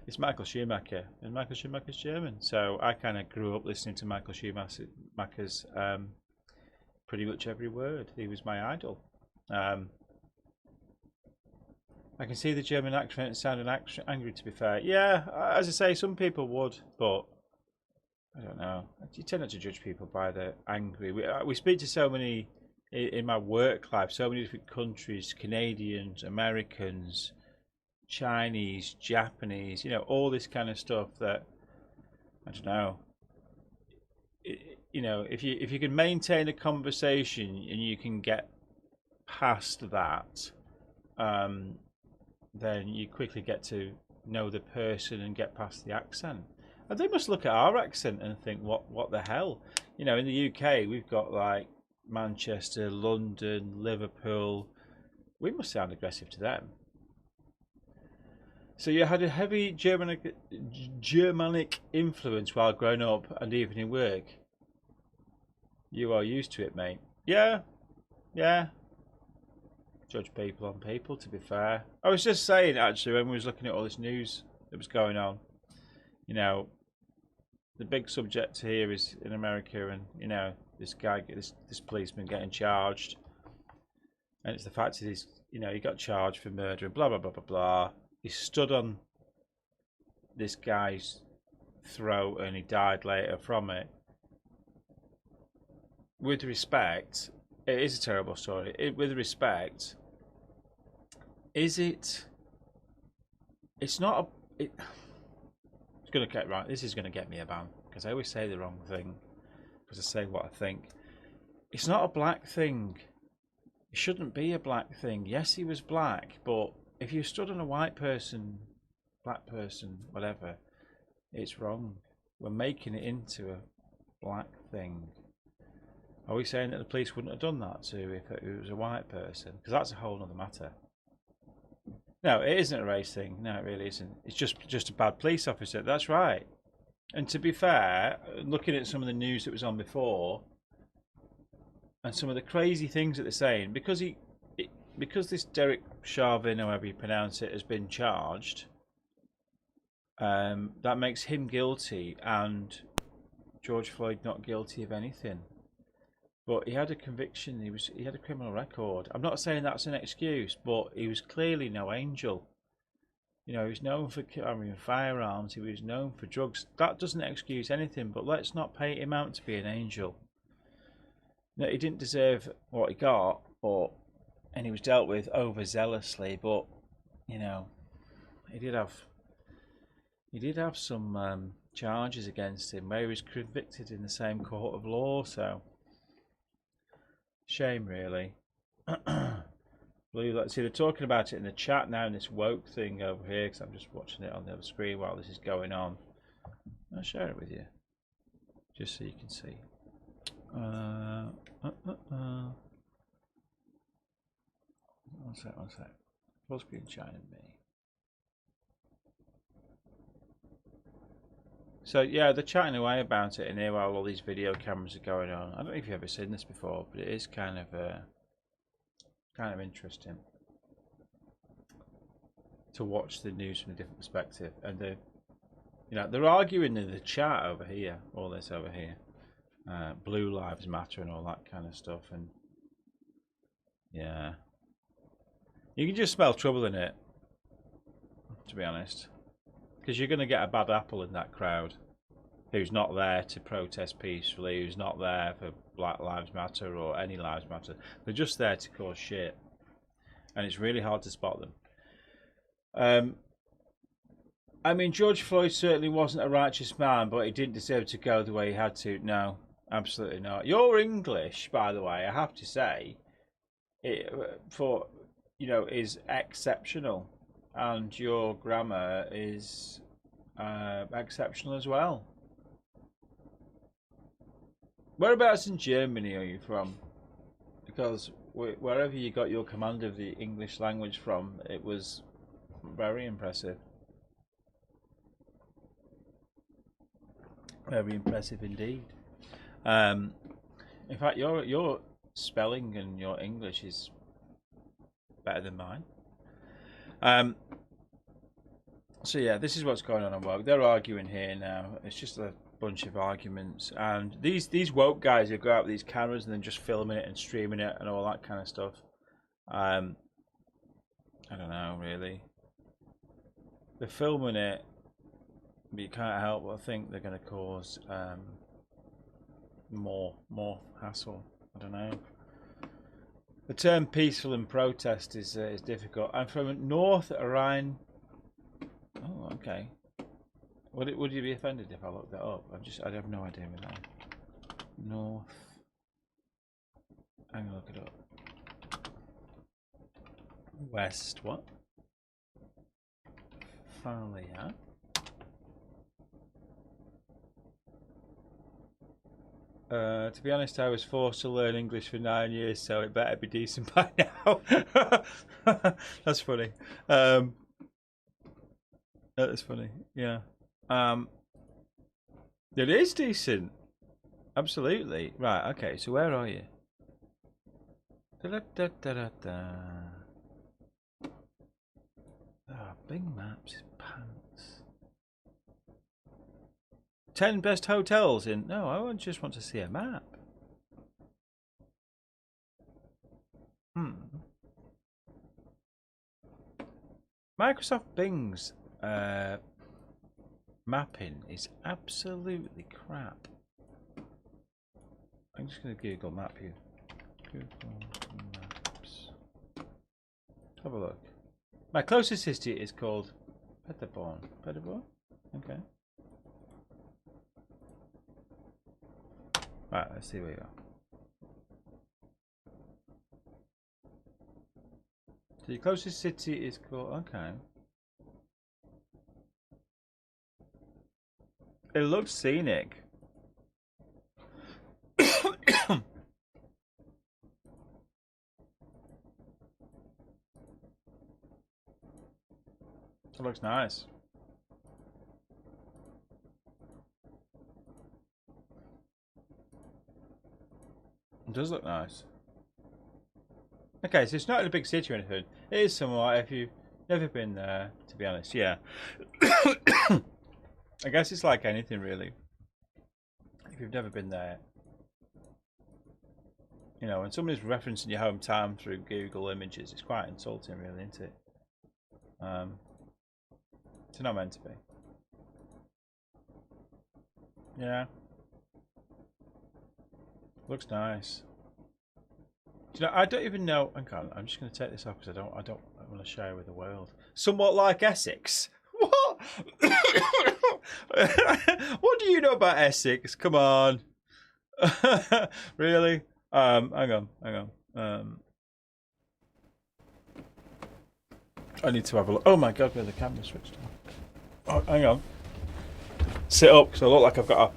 [SPEAKER 1] It's Michael Schumacher. And Michael Schumacher's German. So I kind of grew up listening to Michael Schumacher's pretty much every word. He was my idol. I can see the German accent sounding angry, to be fair. Yeah, as I say, some people would, but I don't know. You tend not to judge people by the angry. We speak to so many, in my work life, so many different countries, Canadians, Americans, Chinese, Japanese, you know, all this kind of stuff that, I don't know. You know, if you can maintain a conversation and you can get past that, then you quickly get to know the person and get past the accent. And they must look at our accent and think, what the hell? You know, in the UK, we've got like Manchester, London, Liverpool. We must sound aggressive to them. So you had a heavy Germanic influence while growing up and even in work. You are used to it, mate. Yeah. judge people on people, to be fair. I was just saying, actually, when we was looking at all this news that was going on, you know, the big subject here is in America, and, you know, this guy, this policeman getting charged, and it's the fact that he's, you know, he got charged for murder and blah, blah, blah, blah, blah. He stood on this guy's throat and he died later from it. With respect, it is a terrible story. With respect, is it? It's not a. It's going to get right. This is going to get me a ban because I always say the wrong thing because I say what I think. It's not a black thing. It shouldn't be a black thing. Yes, he was black, but if you stood on a white person, black person, whatever, it's wrong. We're making it into a black thing. Are we saying that the police wouldn't have done that to if it was a white person? Because that's a whole other matter. No, it isn't a race thing. No, it really isn't. It's just a bad police officer. That's right. And to be fair, looking at some of the news that was on before, and some of the crazy things that they're saying, because this Derek Chauvin, however you pronounce it, has been charged, that makes him guilty and George Floyd not guilty of anything. But he had a conviction. He had a criminal record. I'm not saying that's an excuse, but he was clearly no angel. You know, he was known for carrying firearms. He was known for drugs. That doesn't excuse anything. But let's not paint him out to be an angel. No, he didn't deserve what he got, and he was dealt with overzealously. But you know, he did have some charges against him where he was convicted in the same court of law. So. Shame, really. Let's see, they're talking about it in the chat now in this woke thing over here because I'm just watching it on the other screen while this is going on. I'll share it with you just so you can see. One sec. Full screen China me. So yeah, they're chatting away about it in here while all these video cameras are going on. I don't know if you've ever seen this before, but it is kind of interesting to watch the news from a different perspective. And they're arguing in the chat over here, all this over here, Blue Lives Matter and all that kind of stuff. And yeah, you can just smell trouble in it, to be honest. Because you're going to get a bad apple in that crowd who's not there to protest peacefully, who's not there for Black Lives Matter or any Lives Matter. They're just there to cause shit. And it's really hard to spot them. I mean, George Floyd certainly wasn't a righteous man, but he didn't deserve to go the way he had to. No, absolutely not. Your English, by the way, I have to say, is exceptional. And your grammar is exceptional as well. Whereabouts in Germany are you from? Because wherever you got your command of the English language from, it was very impressive. Very impressive indeed. In fact, your spelling and your English is better than mine. So yeah, this is what's going on woke. They're arguing here now. It's just a bunch of arguments, and these woke guys who go out with these cameras and then just filming it and streaming it and all that kind of stuff. I don't know, really. They're filming it, but you can't help but think they're going to cause more hassle. I don't know. The term peaceful and protest is difficult. I'm from North Rhine. Oh, okay. Would you be offended if I looked that up? I have no idea with that. North. I'm gonna look it up. West. What? Falia. To be honest, I was forced to learn English for 9 years, so it better be decent by now. That's funny. That's funny. Yeah. It is decent. Absolutely. Right. Okay. So where are you? Da -da -da -da -da -da. Bing Maps is pants. 10 best hotels in... No, I just want to see a map. Microsoft Bing's mapping is absolutely crap. I'm just going to Google map you. Google Maps. Have a look. My closest city is called Peterborough. Peterborough? Okay. Right, let's see where you are. So your closest city is called... Okay. It looks scenic. It looks nice. It does look nice. Okay, so it's not in a big city or anything. It is somewhat, if you've never been there, to be honest, yeah. I guess it's like anything, really. If you've never been there. You know, when somebody's referencing your hometown through Google Images, it's quite insulting, really, isn't it? It's not meant to be. Yeah. Looks nice. Do you know, I don't even know. Hang on, I'm just going to take this off because I want to share with the world. Somewhat like Essex. What? What do you know about Essex? Come on. Really? Hang on. I need to have a look. Oh my god, where the camera switched on. Oh, hang on. Sit up, because I look like I've got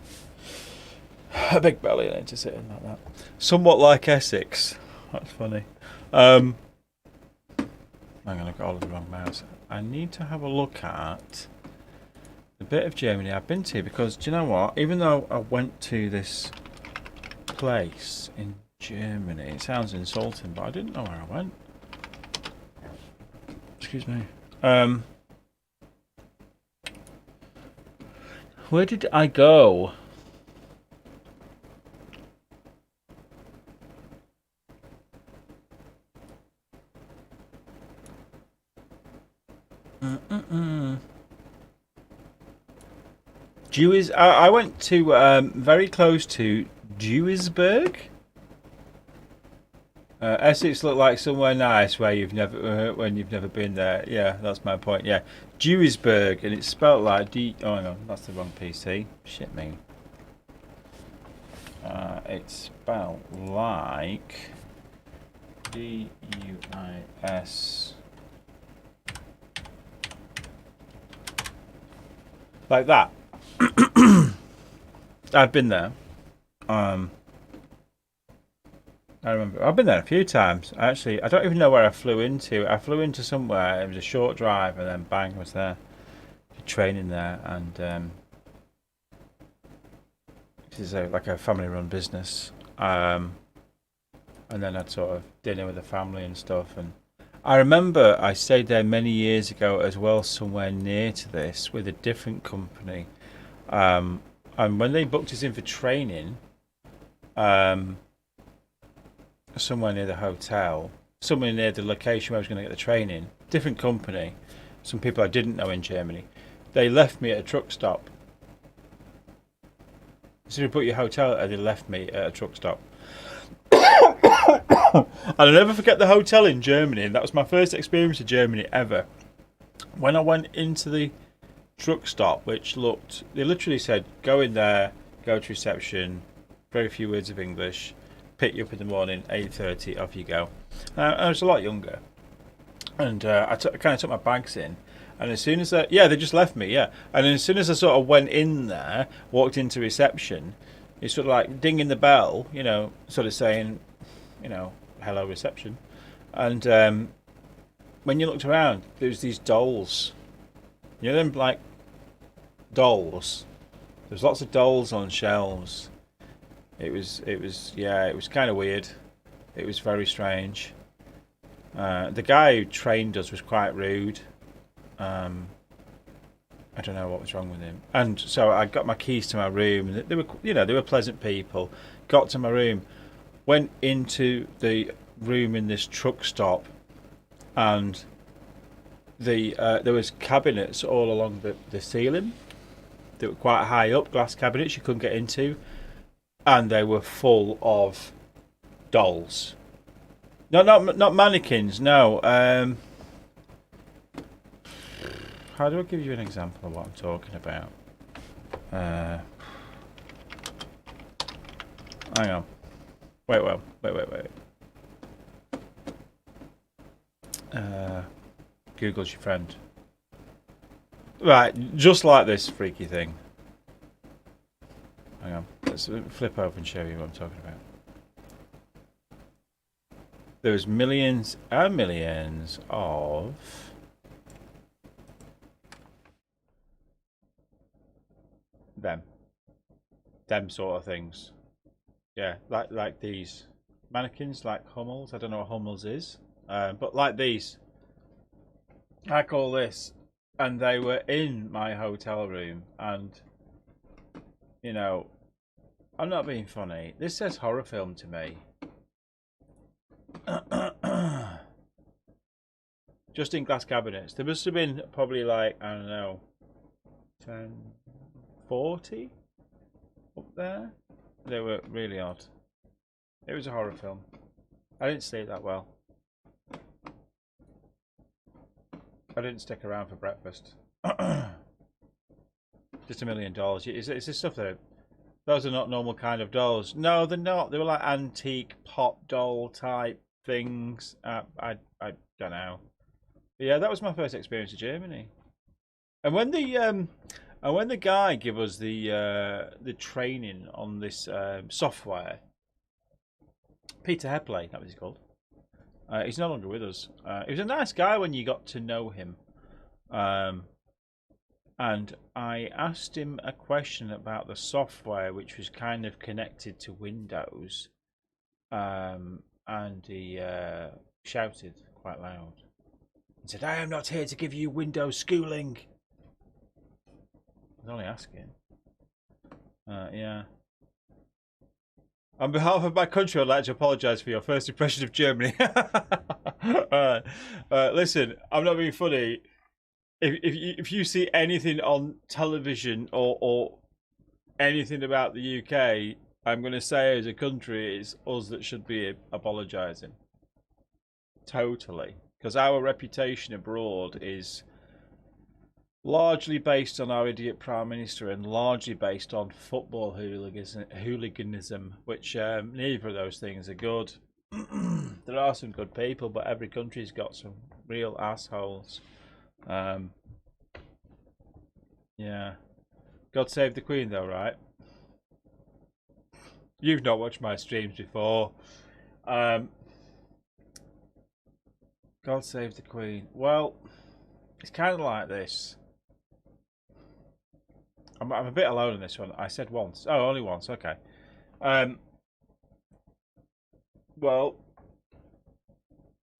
[SPEAKER 1] a big belly. I need to sit in like that. Somewhat like Essex. That's funny. Hang on, I've got all of the wrong mouse. I need to have a look at the bit of Germany I've been to, because do you know what? Even though I went to this place in Germany, it sounds insulting, but I didn't know where I went. Excuse me. Where did I go? I went to very close to Duisburg. Essex looked like somewhere nice where you've never when you've never been there. Yeah, that's my point. Yeah, Duisburg, and it's spelled like D. Oh, hang on, that's the wrong PC. Shit me. It's spelled like D-U-I-S. Like that. I've been there. I remember I've been there a few times. Actually, I don't even know where I flew into. I flew into somewhere. It was a short drive, and then bang, I was there. Training there, and this is like a family-run business. And then I'd sort of dinner with the family and stuff. And I remember I stayed there many years ago as well, somewhere near to this, with a different company. And when they booked us in for training, somewhere near the hotel, somewhere near the location where I was going to get the training, different company, some people I didn't know in Germany, they left me at a truck stop. So they put your hotel there, they left me at a truck stop. And I'll never forget the hotel in Germany. That was my first experience of Germany ever. When I went into the truck stop, which looked, they literally said, go in there, go to reception, very few words of English, pick you up in the morning, 8:30, off you go. I was a lot younger, and I kind of took my bags in, and as soon as they just left me, yeah. And then as soon as I sort of went in there, walked into reception, it's sort of like dinging the bell, you know, sort of saying, you know, hello reception, and when you looked around, there was these dolls, you know, them like dolls. There's lots of dolls on shelves. It was kind of weird. It was very strange. The guy who trained us was quite rude. I don't know what was wrong with him. And so I got my keys to my room, and they were, you know, they were pleasant people. Got to my room, went into the room in this truck stop, and there was cabinets all along the ceiling. They were quite high up, glass cabinets you couldn't get into, and they were full of dolls. No, not mannequins. No. How do I give you an example of what I'm talking about? Hang on. Wait. Google's your friend. Right, just like this freaky thing. Hang on. Let's flip over and show you what I'm talking about. There's millions and millions of them sort of things. Yeah, like these mannequins, like Hummels. I don't know what Hummels is, but like these. I call this, and they were in my hotel room, and you know, I'm not being funny. This says horror film to me. Just in glass cabinets. There must have been probably like, I don't know, 10, 40 up there. They were really odd. It was a horror film. I didn't sleep that well. I didn't stick around for breakfast. Just $1 million. Is this stuff that... Those are not normal kind of dolls. No, they're not. They were like antique pop doll type things. I don't know. But yeah, that was my first experience in Germany. And when the guy gave us the training on this software, Peter Hepley, that was his called. He's no longer with us. He was a nice guy when you got to know him. And I asked him a question about the software, which was kind of connected to Windows. And he shouted quite loud and said, "I am not here to give you Windows schooling." I was only asking. Yeah. On behalf of my country, I'd like to apologise for your first impression of Germany. Listen, I'm not being funny. If you see anything on television or anything about the UK, I'm going to say as a country, it's us that should be apologising. Totally. Because our reputation abroad is largely based on our idiot Prime Minister and largely based on football hooliganism, which neither of those things are good. There are some good people, but every country's got some real assholes. Yeah. God save the Queen though, right? You've not watched my streams before. God save the Queen. Well, it's kind of like this. I'm a bit alone on this one. I said once. Oh, only once. Okay. Well,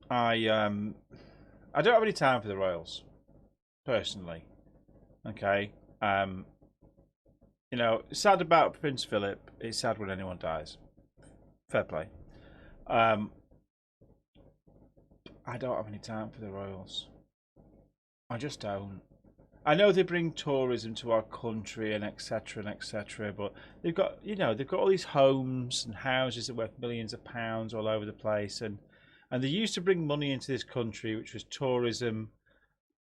[SPEAKER 1] I don't have any time for the royals, personally. Okay. You know, sad about Prince Philip. It's sad when anyone dies. Fair play. I don't have any time for the royals. I just don't. I know they bring tourism to our country and etc. but they've got, you know, they've got all these homes and houses that are worth millions of pounds all over the place, and they used to bring money into this country, which was tourism,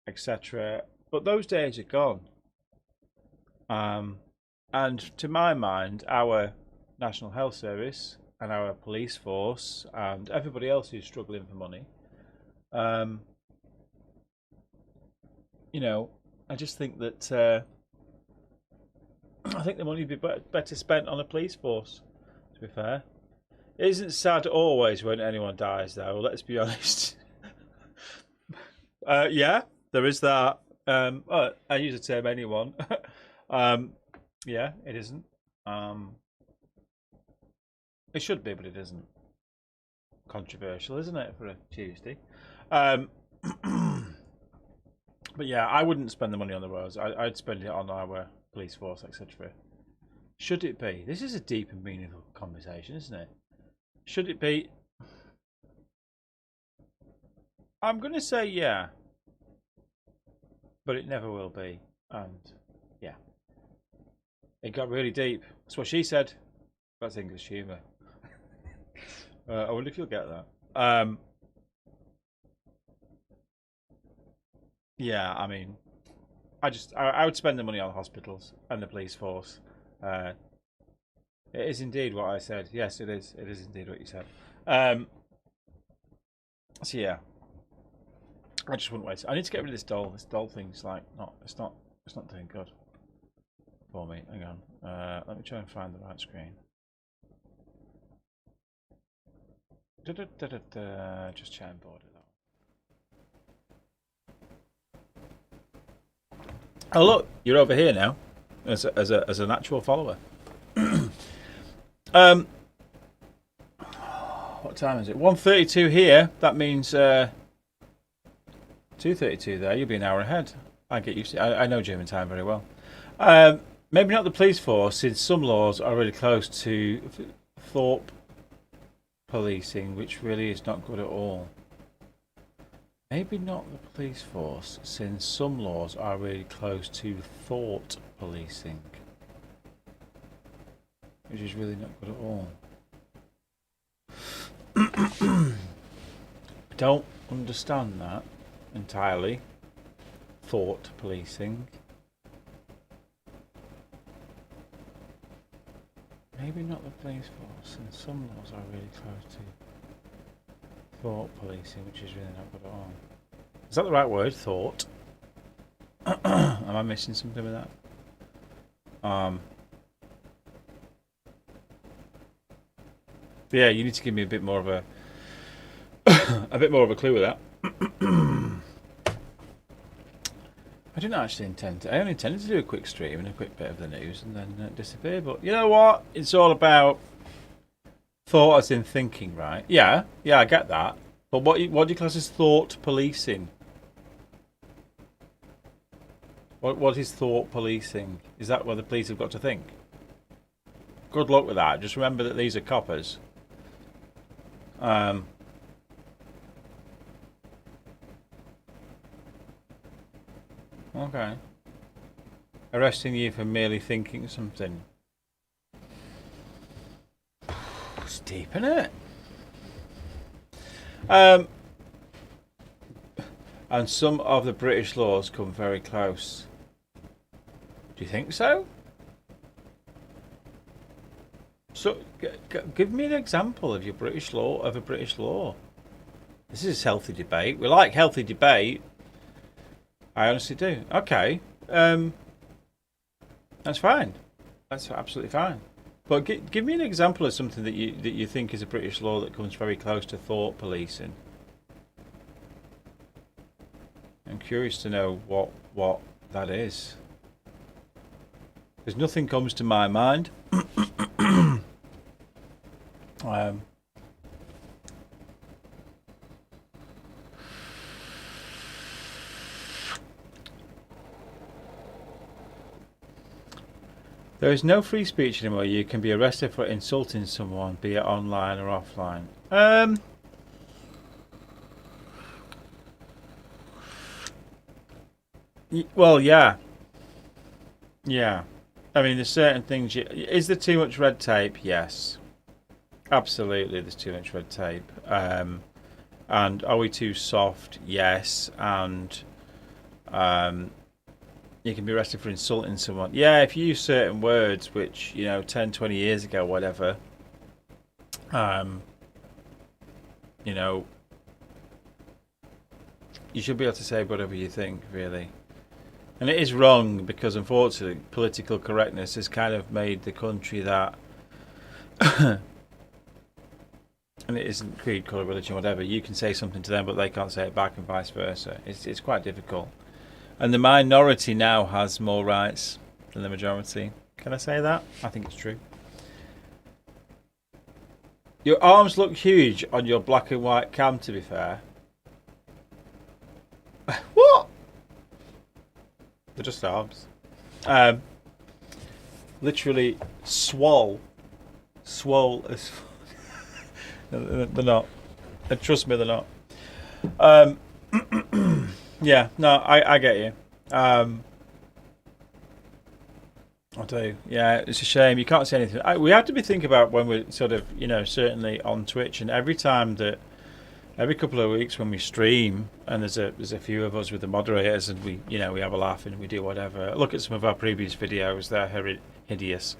[SPEAKER 1] etc. But those days are gone. And to my mind, our National Health Service and our police force and everybody else who's struggling for money, you know, I just think that I think the money would be better spent on a police force, to be fair. It isn't sad always when anyone dies, though, let's be honest. Yeah, there is that. I use the term anyone. Yeah, it isn't. It should be, but it isn't. Controversial, isn't it, for a Tuesday? But yeah, I wouldn't spend the money on the roads. I'd spend it on our police force, etc. Should it be? This is a deep and meaningful conversation, isn't it? Should it be? I'm going to say yeah. But it never will be. And yeah. It got really deep. That's what she said. That's English humour. I wonder if you'll get that. Yeah, I mean, I would spend the money on hospitals and the police force. It is indeed what I said. Yes, it is. It is indeed what you said. So yeah, I just wouldn't wait. I need to get rid of this doll. This doll thing's like it's not doing good for me. Hang on. Let me try and find the right screen. Just try and board it out. Oh look, you're over here now, as an actual follower. What time is it? 1:32 here. That means 2:32 there. You'll be an hour ahead. I get used to it. I know German time very well. Maybe not the police force, since some laws are really close to Thorpe policing, which really is not good at all. Maybe not the police force, since some laws are really close to thought policing, which is really not good at all. I don't understand that entirely. Thought policing. Maybe not the police force, since some laws are really close to thought policing, which is really not good at all. Is that the right word? Thought? Am I missing something with that? Yeah, you need to give me a bit more of a clue with that. I didn't actually intend to. I only intended to do a quick stream and a quick bit of the news and then disappear. But you know what? It's all about thought as in thinking, right? Yeah, I get that. But what do you class as thought policing? What is thought policing? Is that what the police have got to think? Good luck with that. Just remember that these are coppers. Okay. Arresting you for merely thinking something. It's deep, isn't it? And some of the British laws come very close. Do you think so? So, give me an example of your British law, of a British law. This is healthy debate. We like healthy debate. I honestly do. Okay. That's fine. That's absolutely fine. But give me an example of something that you think is a British law that comes very close to thought policing. I'm curious to know what that is. Because nothing comes to my mind. There is no free speech anymore. You can be arrested for insulting someone, be it online or offline. Well, yeah. Yeah. I mean, there's certain things... Is there too much red tape? Yes. Absolutely, there's too much red tape. And are we too soft? Yes. And... you can be arrested for insulting someone. Yeah, if you use certain words, which, 10, 20 years ago, whatever, you should be able to say whatever you think, really. And it is wrong because, unfortunately, political correctness has kind of made the country that, and it isn't creed, colour, religion, whatever, you can say something to them, but they can't say it back and vice versa. It's quite difficult. And the minority now has more rights than the majority. Can I say that? I think it's true. Your arms look huge on your black and white cam, to be fair. What? They're just arbs. Literally swole as. They're not. Trust me, they're not. Yeah, no, I get you. I do. Yeah, it's a shame you can't see anything. We have to be thinking about when we're sort of, certainly on Twitch, and every couple of weeks when we stream, and there's a few of us with the moderators, and we have a laugh and we do whatever. Look at some of our previous videos; they're hideous.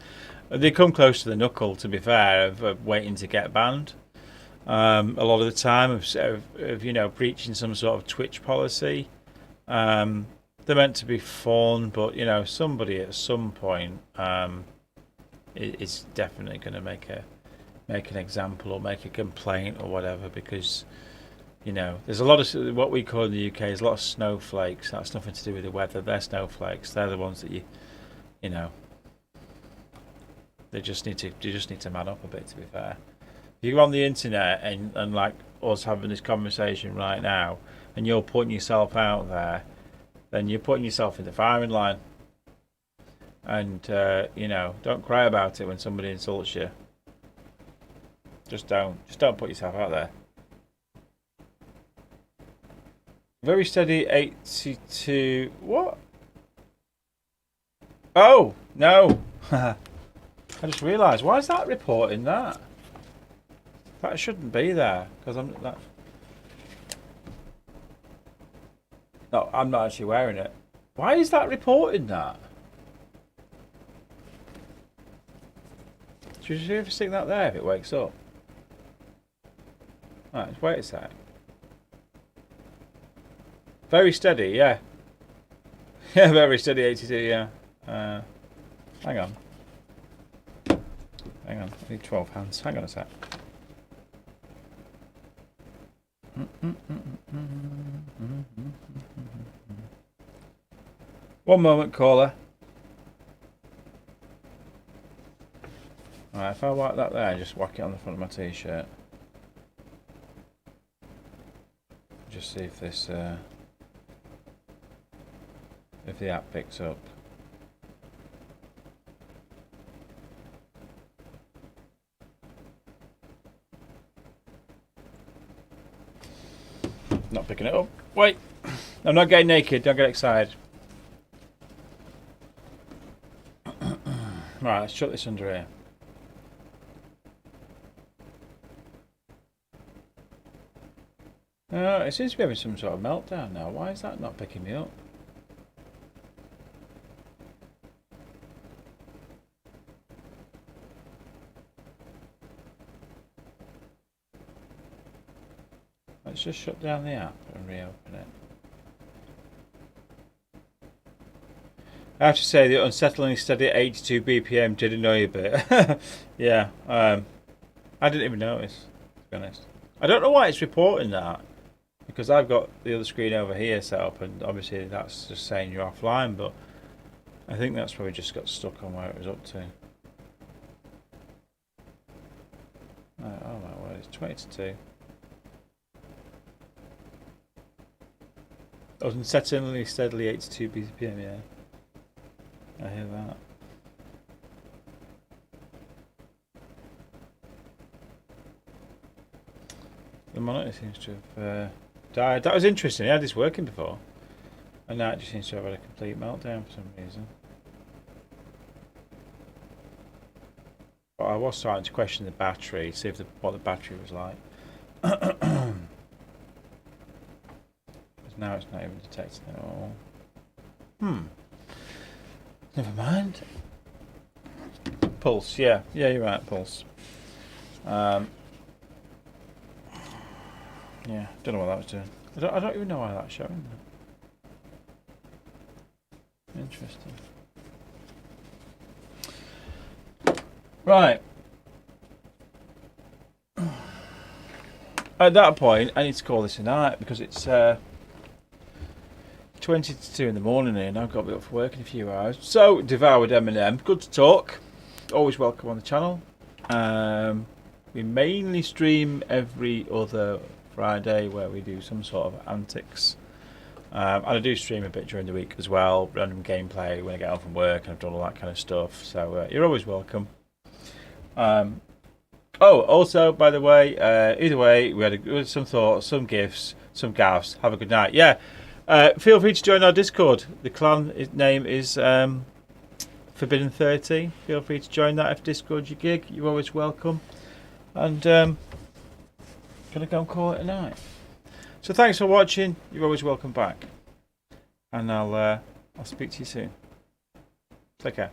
[SPEAKER 1] They come close to the knuckle, to be fair, of waiting to get banned. A lot of the time of breaching some sort of Twitch policy. They're meant to be fun, but somebody at some point is definitely going to make an example or make a complaint or whatever, because there's a lot of what we call in the UK is a lot of snowflakes. That's nothing to do with the weather. They're snowflakes. They're the ones that they just need to man up a bit, to be fair. If you go on the internet and like us having this conversation right now, and you're putting yourself out there, then you're putting yourself in the firing line. And don't cry about it when somebody insults you. Just don't put yourself out there. Very steady 82. What? Oh no! I just realised. Why is that reporting that? That shouldn't be there, because No, I'm not actually wearing it. Why is that reporting that? Should you ever stick that there if it wakes up? Alright, just wait a sec. Very steady, yeah. Yeah, very steady 82, yeah. Hang on. I need 12 hands. Hang on a sec. One moment, caller. Alright, if I whack that there, just whack it on the front of my t-shirt. Just see if this, if the app picks up. Not picking it up. Wait! I'm not getting naked, don't get excited. Right, let's chuck this under here. It seems to be having some sort of meltdown now. Why is that not picking me up? Let's just shut down the app and reopen it. I have to say the unsettlingly steady 82 BPM did annoy a bit. Yeah, I didn't even notice, to be honest. I don't know why it's reporting that, because I've got the other screen over here set up, and obviously that's just saying you're offline, but I think that's probably just got stuck on where it was up to. Oh my word, it's 20 to 2. Unsettlingly steadily 82 BPM, yeah. I hear that. The monitor seems to have died. That was interesting. I had this working before, and now it just seems to have had a complete meltdown for some reason. But I was starting to question the battery, see if what the battery was like. Because now it's not even detecting it at all. Never mind. Pulse, yeah, you're right, pulse. Yeah, don't know what that was doing. I don't even know why that's showing that. Interesting. Right. At that point, I need to call this a night because it's 20 to 2 in the morning here, and I've got to be up for work in a few hours. So, Devoured Eminem, good to talk. Always welcome on the channel. We mainly stream every other Friday where we do some sort of antics. And I do stream a bit during the week as well, random gameplay when I get home from work, and I've done all that kind of stuff. So you're always welcome. Oh, also, by the way, either way, we had some thoughts, some gifts, some gaffs. Have a good night. Yeah, feel free to join our Discord. The clan name is Forbidden 13. Feel free to join that if Discord's your gig. You're always welcome. And gonna go and call it a night. So thanks for watching. You're always welcome back. And I'll speak to you soon. Take care.